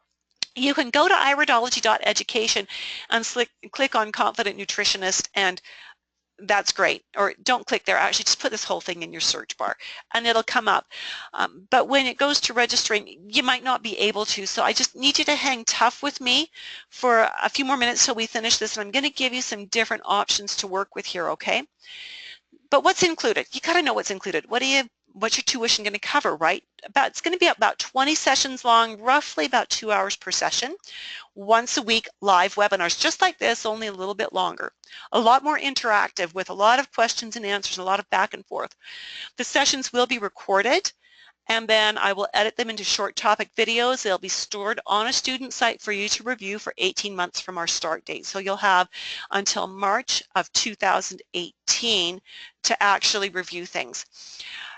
you can go to iridology.education and click on Confident Nutritionist, and that's great. Or don't click there, actually just put this whole thing in your search bar and it'll come up. But when it goes to registering, you might not be able to, so I just need you to hang tough with me for a few more minutes till we finish this, and I'm going to give you some different options to work with here, okay? But what's included? You got to know what's included. What's your tuition going to cover, right? It's going to be about 20 sessions long, roughly about 2 hours per session. Once a week, live webinars, just like this, only a little bit longer. A lot more interactive with a lot of questions and answers, a lot of back and forth. The sessions will be recorded, and then I will edit them into short topic videos. They'll be stored on a student site for you to review for 18 months from our start date. So you'll have until March of 2018 to actually review things.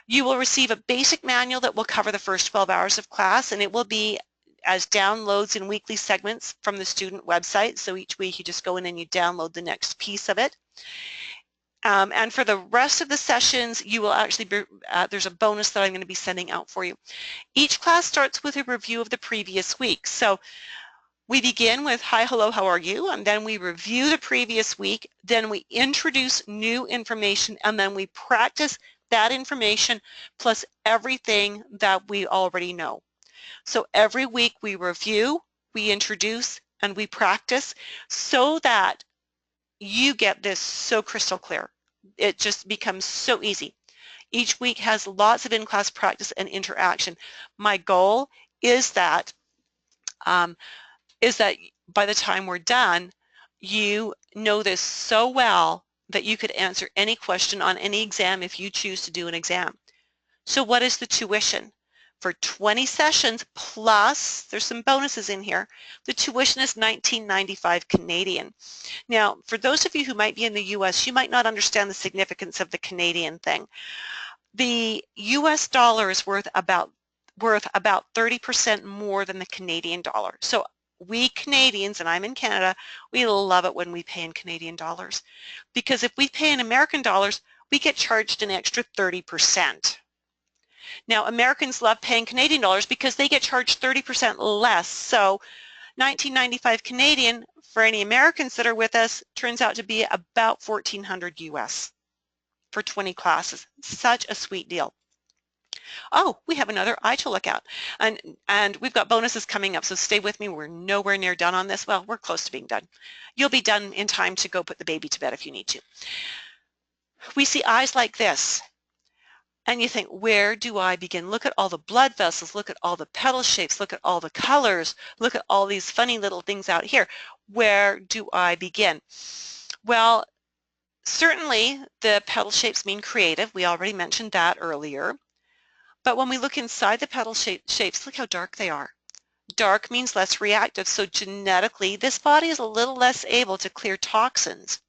You will receive a basic manual that will cover the first 12 hours of class, and it will be as downloads in weekly segments from the student website. So each week you just go in and you download the next piece of it. And for the rest of the sessions, you will actually be, there's a bonus that I'm going to be sending out for you. Each class starts with a review of the previous week. So we begin with, hi, hello, how are you? And then we review the previous week. Then we introduce new information, and then we practice that information plus everything that we already know. So every week we review, we introduce, and we practice so that you get this so crystal clear. It just becomes so easy. Each week has lots of in-class practice and interaction. My goal is that by the time we're done, you know this so well that you could answer any question on any exam if you choose to do an exam. So what is the tuition? For 20 sessions plus, there's some bonuses in here, the tuition is $19.95 Canadian. Now, for those of you who might be in the US, you might not understand the significance of the Canadian thing. The US dollar is worth about 30% more than the Canadian dollar. So we Canadians, and I'm in Canada, we love it when we pay in Canadian dollars, because if we pay in American dollars, we get charged an extra 30%. Now, Americans love paying Canadian dollars because they get charged 30% less. So $19.95 Canadian for any Americans that are with us turns out to be about $1,400 US for 20 classes. Such a sweet deal. Oh, we have another eye to look at. And we've got bonuses coming up, so stay with me. We're nowhere near done on this. Well, we're close to being done. You'll be done in time to go put the baby to bed if you need to. We see eyes like this. And you think, where do I begin? Look at all the blood vessels, look at all the petal shapes, look at all the colors, look at all these funny little things out here. Where do I begin? Well, certainly the petal shapes mean creative. We already mentioned that earlier. But when we look inside the petal shapes, look how dark they are. Dark means less reactive, so genetically this body is a little less able to clear toxins.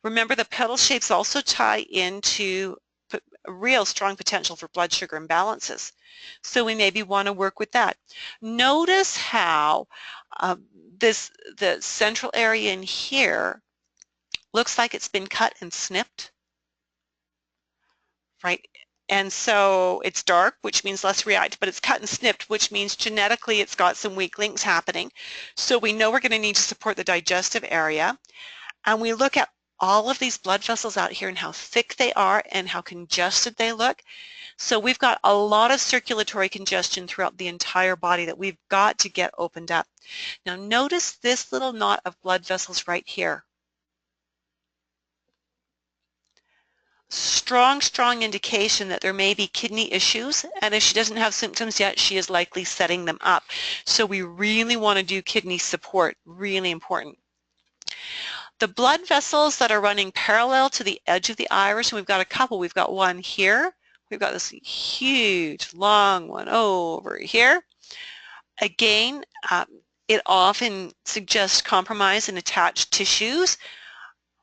Remember, the petal shapes also tie into a real strong potential for blood sugar imbalances. So we maybe want to work with that. Notice how the central area in here looks like it's been cut and snipped, right? And so it's dark, which means less reactive, but it's cut and snipped, which means genetically it's got some weak links happening. So we know we're going to need to support the digestive area. And we look at all of these blood vessels out here and how thick they are and how congested they look. So we've got a lot of circulatory congestion throughout the entire body that we've got to get opened up. Now notice this little knot of blood vessels right here. Strong indication that there may be kidney issues, and if she doesn't have symptoms yet, she is likely setting them up. So we really want to do kidney support, really important. The blood vessels that are running parallel to the edge of the iris, and we've got a couple. We've got one here. We've got this huge, long one over here. Again, it often suggests compromise in attached tissues,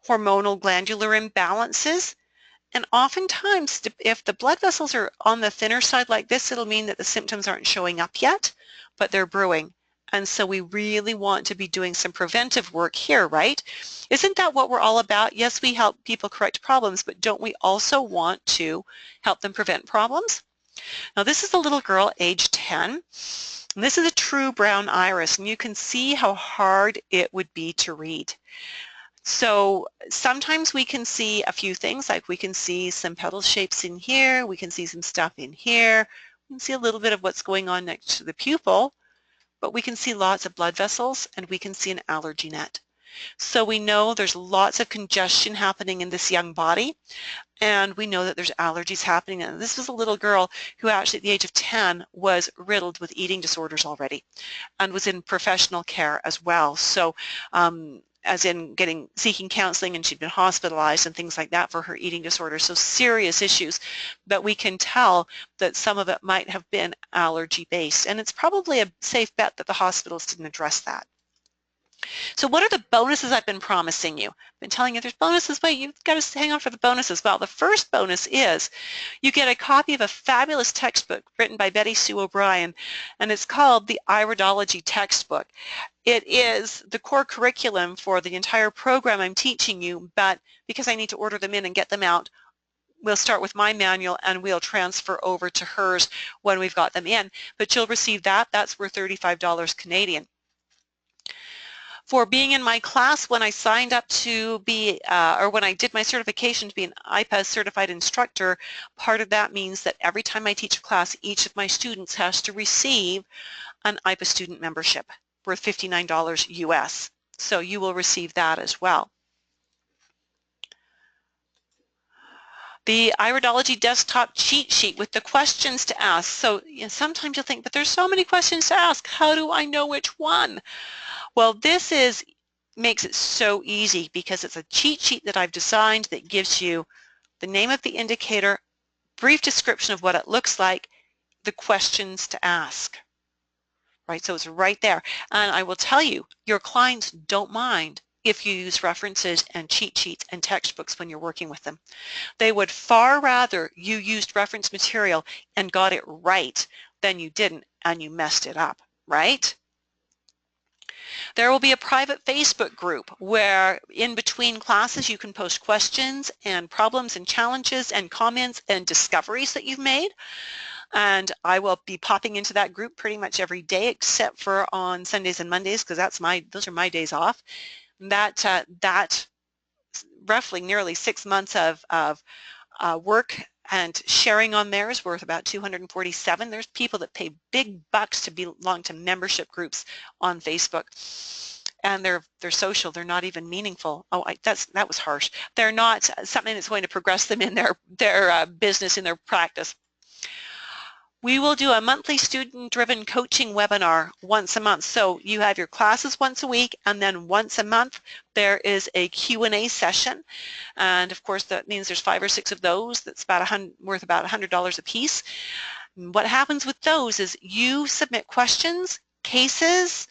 hormonal glandular imbalances, and oftentimes if the blood vessels are on the thinner side like this, it'll mean that the symptoms aren't showing up yet, but they're brewing. And so we really want to be doing some preventive work here, right? Isn't that what we're all about? Yes, we help people correct problems, but don't we also want to help them prevent problems? Now this is a little girl, age 10. And this is a true brown iris, and you can see how hard it would be to read. So sometimes we can see a few things, like we can see some petal shapes in here, we can see some stuff in here, we can see a little bit of what's going on next to the pupil, but we can see lots of blood vessels and we can see an allergy net. So we know there's lots of congestion happening in this young body, and we know that there's allergies happening. And this was a little girl who actually at the age of 10 was riddled with eating disorders already and was in professional care as well. So as in seeking counseling, and she'd been hospitalized and things like that for her eating disorder. So serious issues, but we can tell that some of it might have been allergy based, and it's probably a safe bet that the hospitals didn't address that. So what are the bonuses I've been promising you? I've been telling you there's bonuses. Wait, you've got to hang on for the bonuses. Well, the first bonus is you get a copy of a fabulous textbook written by Betty Sue O'Brien, and it's called the Iridology textbook. It is the core curriculum for the entire program I'm teaching you, but because I need to order them in and get them out, we'll start with my manual and we'll transfer over to hers when we've got them in. But you'll receive that. That's worth $35 Canadian. For being in my class, when I signed up to be, or when I did my certification to be an IPA certified instructor, part of that means that every time I teach a class, each of my students has to receive an IPA student membership worth $59 US. So you will receive that as well. The Iridology desktop cheat sheet with the questions to ask. So sometimes you'll think, but there's so many questions to ask. How do I know which one? Well, this makes it so easy because it's a cheat sheet that I've designed that gives you the name of the indicator, brief description of what it looks like, the questions to ask. Right, so it's right there. And I will tell you, your clients don't mind if you use references and cheat sheets and textbooks when you're working with them. They would far rather you used reference material and got it right than you didn't and you messed it up, right? There will be a private Facebook group where in between classes you can post questions and problems and challenges and comments and discoveries that you've made. And I will be popping into that group pretty much every day except for on Sundays and Mondays, because those are my days off. That roughly nearly 6 months of work and sharing on there is worth about 247. There's people that pay big bucks to belong to membership groups on Facebook, and they're social. They're not even meaningful. Oh, that was harsh. They're not something that's going to progress them in their business, in their practice. We will do a monthly student-driven coaching webinar once a month. So you have your classes once a week, and then once a month there is a Q&A session. And of course that means there's 5 or 6 of those. That's worth about $100 a piece. And what happens with those is you submit questions, cases,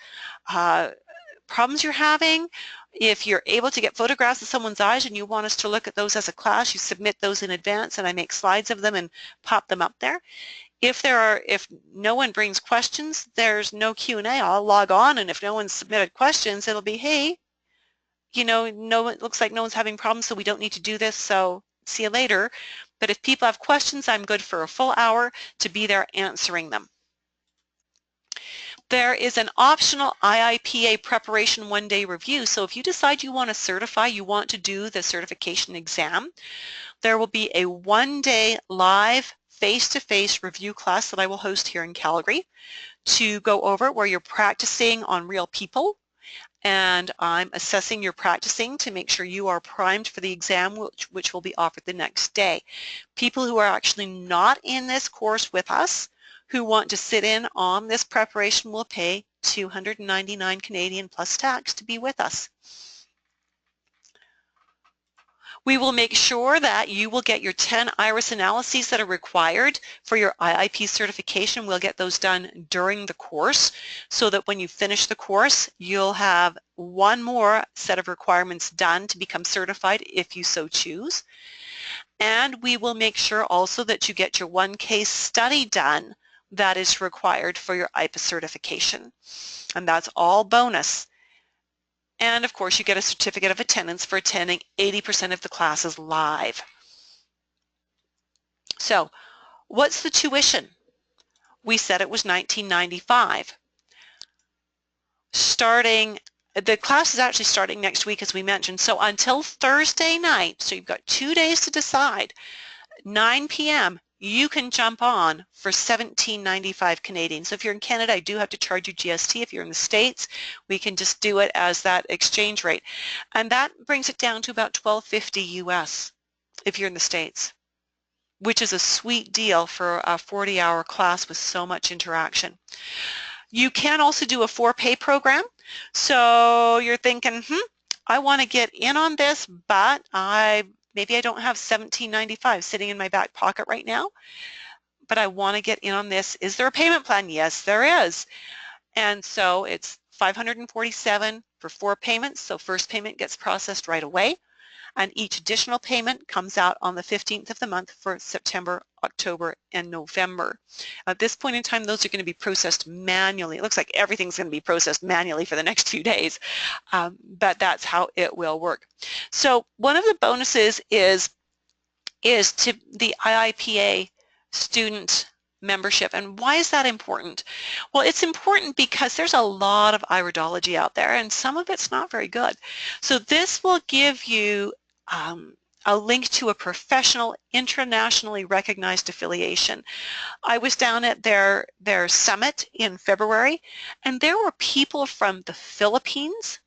problems you're having. If you're able to get photographs of someone's eyes and you want us to look at those as a class, you submit those in advance, and I make slides of them and pop them up there. If no one brings questions, there's no Q&A. I'll log on, and if no one submitted questions, it'll be, hey, you know, it looks like no one's having problems, so we don't need to do this, so see you later. But if people have questions, I'm good for a full hour to be there answering them. There is an optional IIPA preparation one-day review. So if you decide you want to certify, you want to do the certification exam, there will be a one-day live face-to-face review class that I will host here in Calgary to go over where you're practicing on real people, and I'm assessing your practicing to make sure you are primed for the exam, which will be offered the next day. People who are actually not in this course with us, who want to sit in on this preparation, will pay $299 Canadian plus tax to be with us. We will make sure that you will get your 10 iris analyses that are required for your IIP certification. We'll get those done during the course so that when you finish the course, you'll have one more set of requirements done to become certified if you so choose. And we will make sure also that you get your one case study done that is required for your IPA certification. And that's all bonus. And of course, you get a certificate of attendance for attending 80% of the classes live. So, what's the tuition? We said it was $19.95. The class is actually starting next week, as we mentioned. So until Thursday night, so you've got 2 days to decide, 9 p.m., you can jump on for $17.95 Canadian. So if you're in Canada, I do have to charge you GST. If you're in the States, we can just do it as that exchange rate. And that brings it down to about $12.50 US if you're in the States, which is a sweet deal for a 40-hour class with so much interaction. You can also do a 4-pay program. So you're thinking, I want to get in on this, but maybe I don't have $17.95 sitting in my back pocket right now, but I want to get in on this. Is there a payment plan? Yes, there is. And so it's $547 for 4 payments. So first payment gets processed right away, and each additional payment comes out on the 15th of the month for September, October, and November. At this point in time, those are going to be processed manually. It looks like everything's going to be processed manually for the next few days, but that's how it will work. So one of the bonuses is to the IIPA student membership. And why is that important? Well, it's important because there's a lot of iridology out there, and some of it's not very good. So this will give you a link to a professional, internationally recognized affiliation. I was down at their summit in February, and there were people from the Philippines.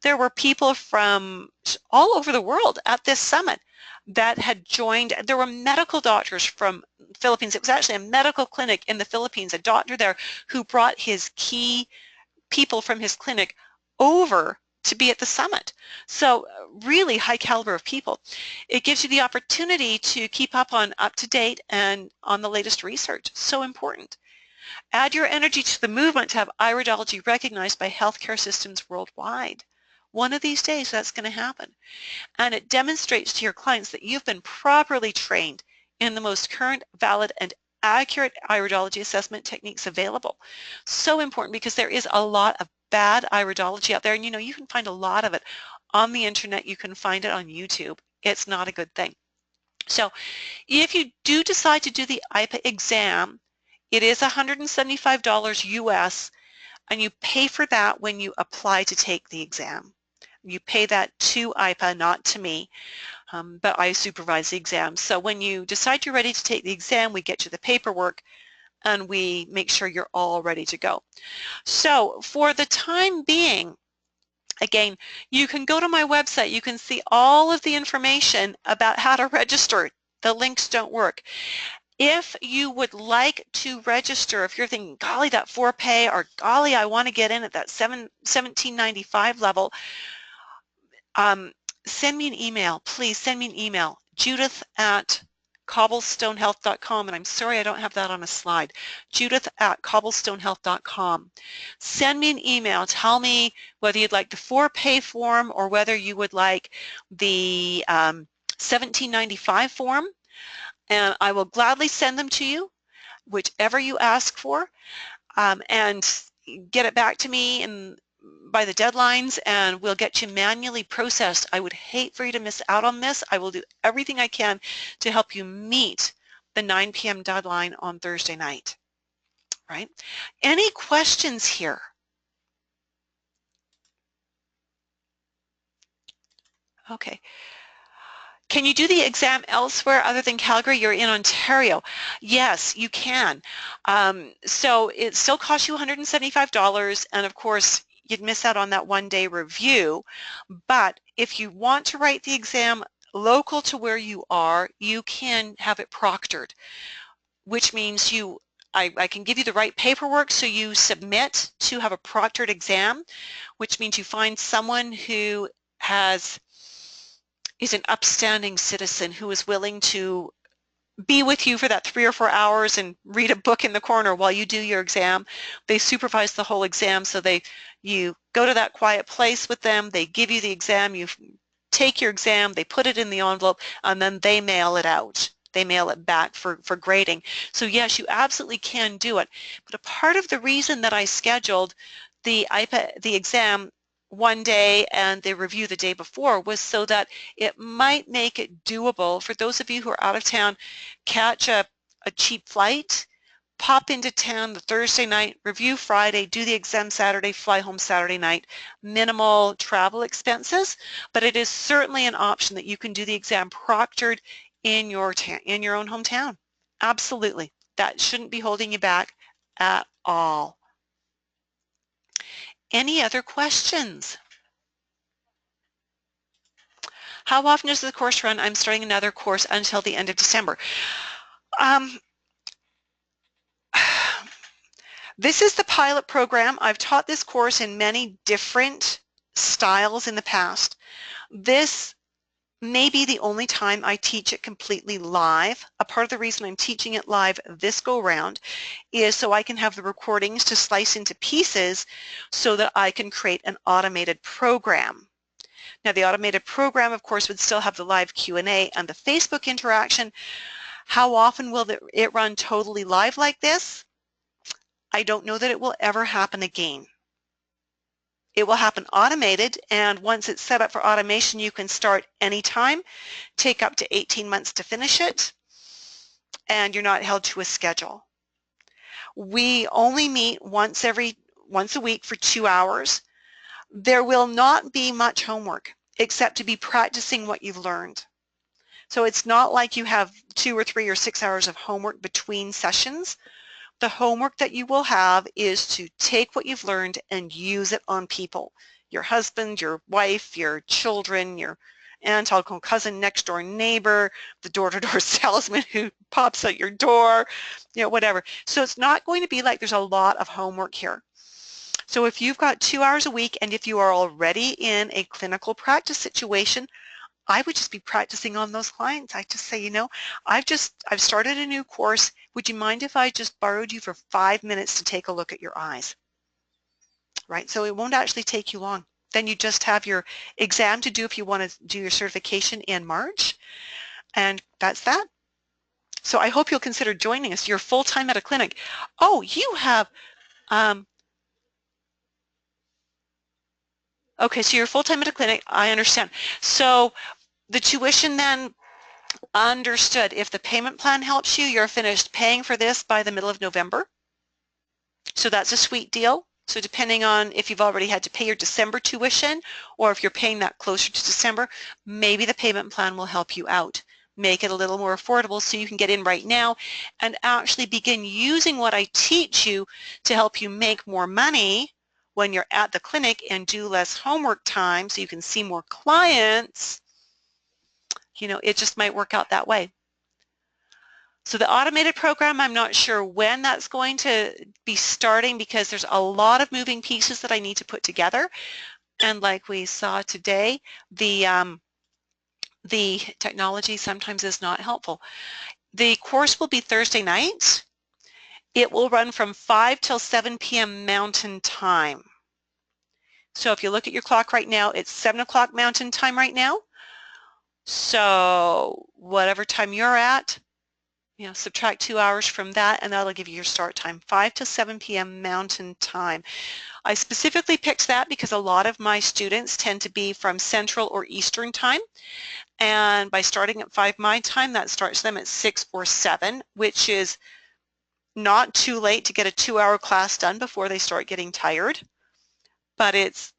There were people from all over the world at this summit that had joined. There were medical doctors from the Philippines. It was actually a medical clinic in the Philippines, a doctor there who brought his key people from his clinic over to be at the summit. So really high caliber of people. It gives you the opportunity to keep up to date and on the latest research. So important. Add your energy to the movement to have iridology recognized by healthcare systems worldwide. One of these days that's going to happen. And it demonstrates to your clients that you've been properly trained in the most current, valid, and accurate iridology assessment techniques available. So important, because there is a lot of bad iridology out there, and you can find a lot of it on the internet. You can find it on YouTube. It's not a good thing. So if you do decide to do the IPA exam, it is $175 US, and you pay for that when you apply to take the exam. You pay that to IPA, not to me. but I supervise the exam. So when you decide you're ready to take the exam, we get you the paperwork and we make sure you're all ready to go. So for the time being, again, you can go to my website. You can see all of the information about how to register. The links don't work. If you would like to register, if you're thinking, golly, that 4-pay, or golly, I want to get in at that $17.95 level, send me an email. Please send me an email, judith@cobblestonehealth.com, and I'm sorry I don't have that on a slide, judith@cobblestonehealth.com. Send me an email. Tell me whether you'd like the 4-pay form or whether you would like the $17.95 form, and I will gladly send them to you, whichever you ask for, and get it back to me by the deadlines, and we'll get you manually processed. I would hate for you to miss out on this. I will do everything I can to help you meet the 9 p.m. deadline on Thursday night, right? Any questions here? Okay. Can you do the exam elsewhere other than Calgary? You're in Ontario. Yes, you can. So it still costs you $175, and of course, you'd miss out on that one-day review. But if you want to write the exam local to where you are, you can have it proctored, which means I can give you the right paperwork, so you submit to have a proctored exam, which means you find someone who is an upstanding citizen who is willing to be with you for that 3 or 4 hours and read a book in the corner while you do your exam. They supervise the whole exam, so you go to that quiet place with them, they give you the exam, you take your exam, they put it in the envelope, and then they mail it out. They mail it back for grading. So yes, you absolutely can do it. But a part of the reason that I scheduled the exam one day and the review the day before was so that it might make it doable for those of you who are out of town. Catch a cheap flight, pop into town the Thursday night, review Friday, do the exam Saturday, fly home Saturday night. Minimal travel expenses, but it is certainly an option that you can do the exam proctored in your own hometown. Absolutely. That shouldn't be holding you back at all. Any other questions? How often does the course run? I'm starting another course until the end of December. This is the pilot program. I've taught this course in many different styles in the past. This may be the only time I teach it completely live. A part of the reason I'm teaching it live this go round is so I can have the recordings to slice into pieces so that I can create an automated program. Now the automated program, of course, would still have the live Q&A and the Facebook interaction. How often will it run totally live like this? I don't know that it will ever happen again. It will happen automated, and once it's set up for automation, you can start anytime, take up to 18 months to finish it, and you're not held to a schedule. We only meet once a week for 2 hours. There will not be much homework except to be practicing what you've learned. So it's not like you have 2 or 3 or 6 hours of homework between sessions. The homework that you will have is to take what you've learned and use it on people. Your husband, your wife, your children, your aunt, uncle, cousin, next door neighbor, the door-to-door salesman who pops out your door, whatever. So it's not going to be like there's a lot of homework here. So if you've got 2 hours a week and if you are already in a clinical practice situation, I would just be practicing on those clients. I just say, I've started a new course. Would you mind if I just borrowed you for 5 minutes to take a look at your eyes? Right? So it won't actually take you long. Then you just have your exam to do if you want to do your certification in March. And that's that. So I hope you'll consider joining us. You're full-time at a clinic. Oh, you have... okay, so you're full-time at a clinic. I understand. So the tuition then, understood. If the payment plan helps you, you're finished paying for this by the middle of November. So that's a sweet deal. So depending on if you've already had to pay your December tuition or if you're paying that closer to December, maybe the payment plan will help you out. Make it a little more affordable so you can get in right now and actually begin using what I teach you to help you make more money when you're at the clinic and do less homework time so you can see more clients. You know, it just might work out that way. So the automated program, I'm not sure when that's going to be starting because there's a lot of moving pieces that I need to put together. And like we saw today, the technology sometimes is not helpful. The course will be Thursday night. It will run from 5 till 7 p.m. Mountain Time. So if you look at your clock right now, it's 7 o'clock Mountain Time right now. So whatever time you're at, you know, subtract 2 hours from that and that'll give you your start time, 5 to 7 p.m. Mountain Time. I specifically picked that because a lot of my students tend to be from Central or Eastern Time, and by starting at 5 my time, that starts them at 6 or 7, which is not too late to get a 2-hour class done before they start getting tired, but it's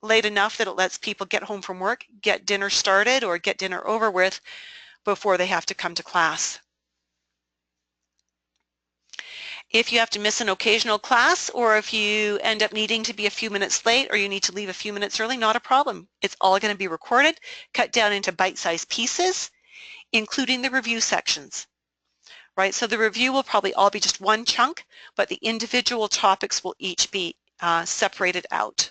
late enough that it lets people get home from work, get dinner started or get dinner over with before they have to come to class. If you have to miss an occasional class or if you end up needing to be a few minutes late or you need to leave a few minutes early, not a problem. It's all going to be recorded, cut down into bite-sized pieces, including the review sections, right? So the review will probably all be just one chunk, but the individual topics will each be separated out.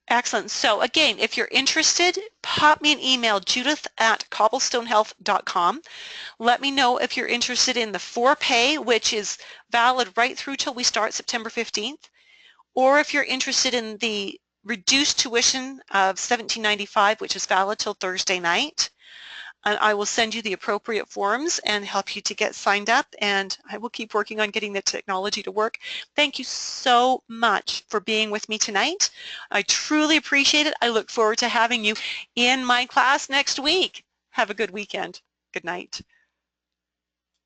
Excellent. So again, if you're interested, pop me an email, judith@cobblestonehealth.com. Let me know if you're interested in the for-pay, which is valid right through till we start September 15th, or if you're interested in the reduced tuition of $17.95, which is valid till Thursday night. And I will send you the appropriate forms and help you to get signed up, and I will keep working on getting the technology to work. Thank you so much for being with me tonight. I truly appreciate it. I look forward to having you in my class next week. Have a good weekend. Good night.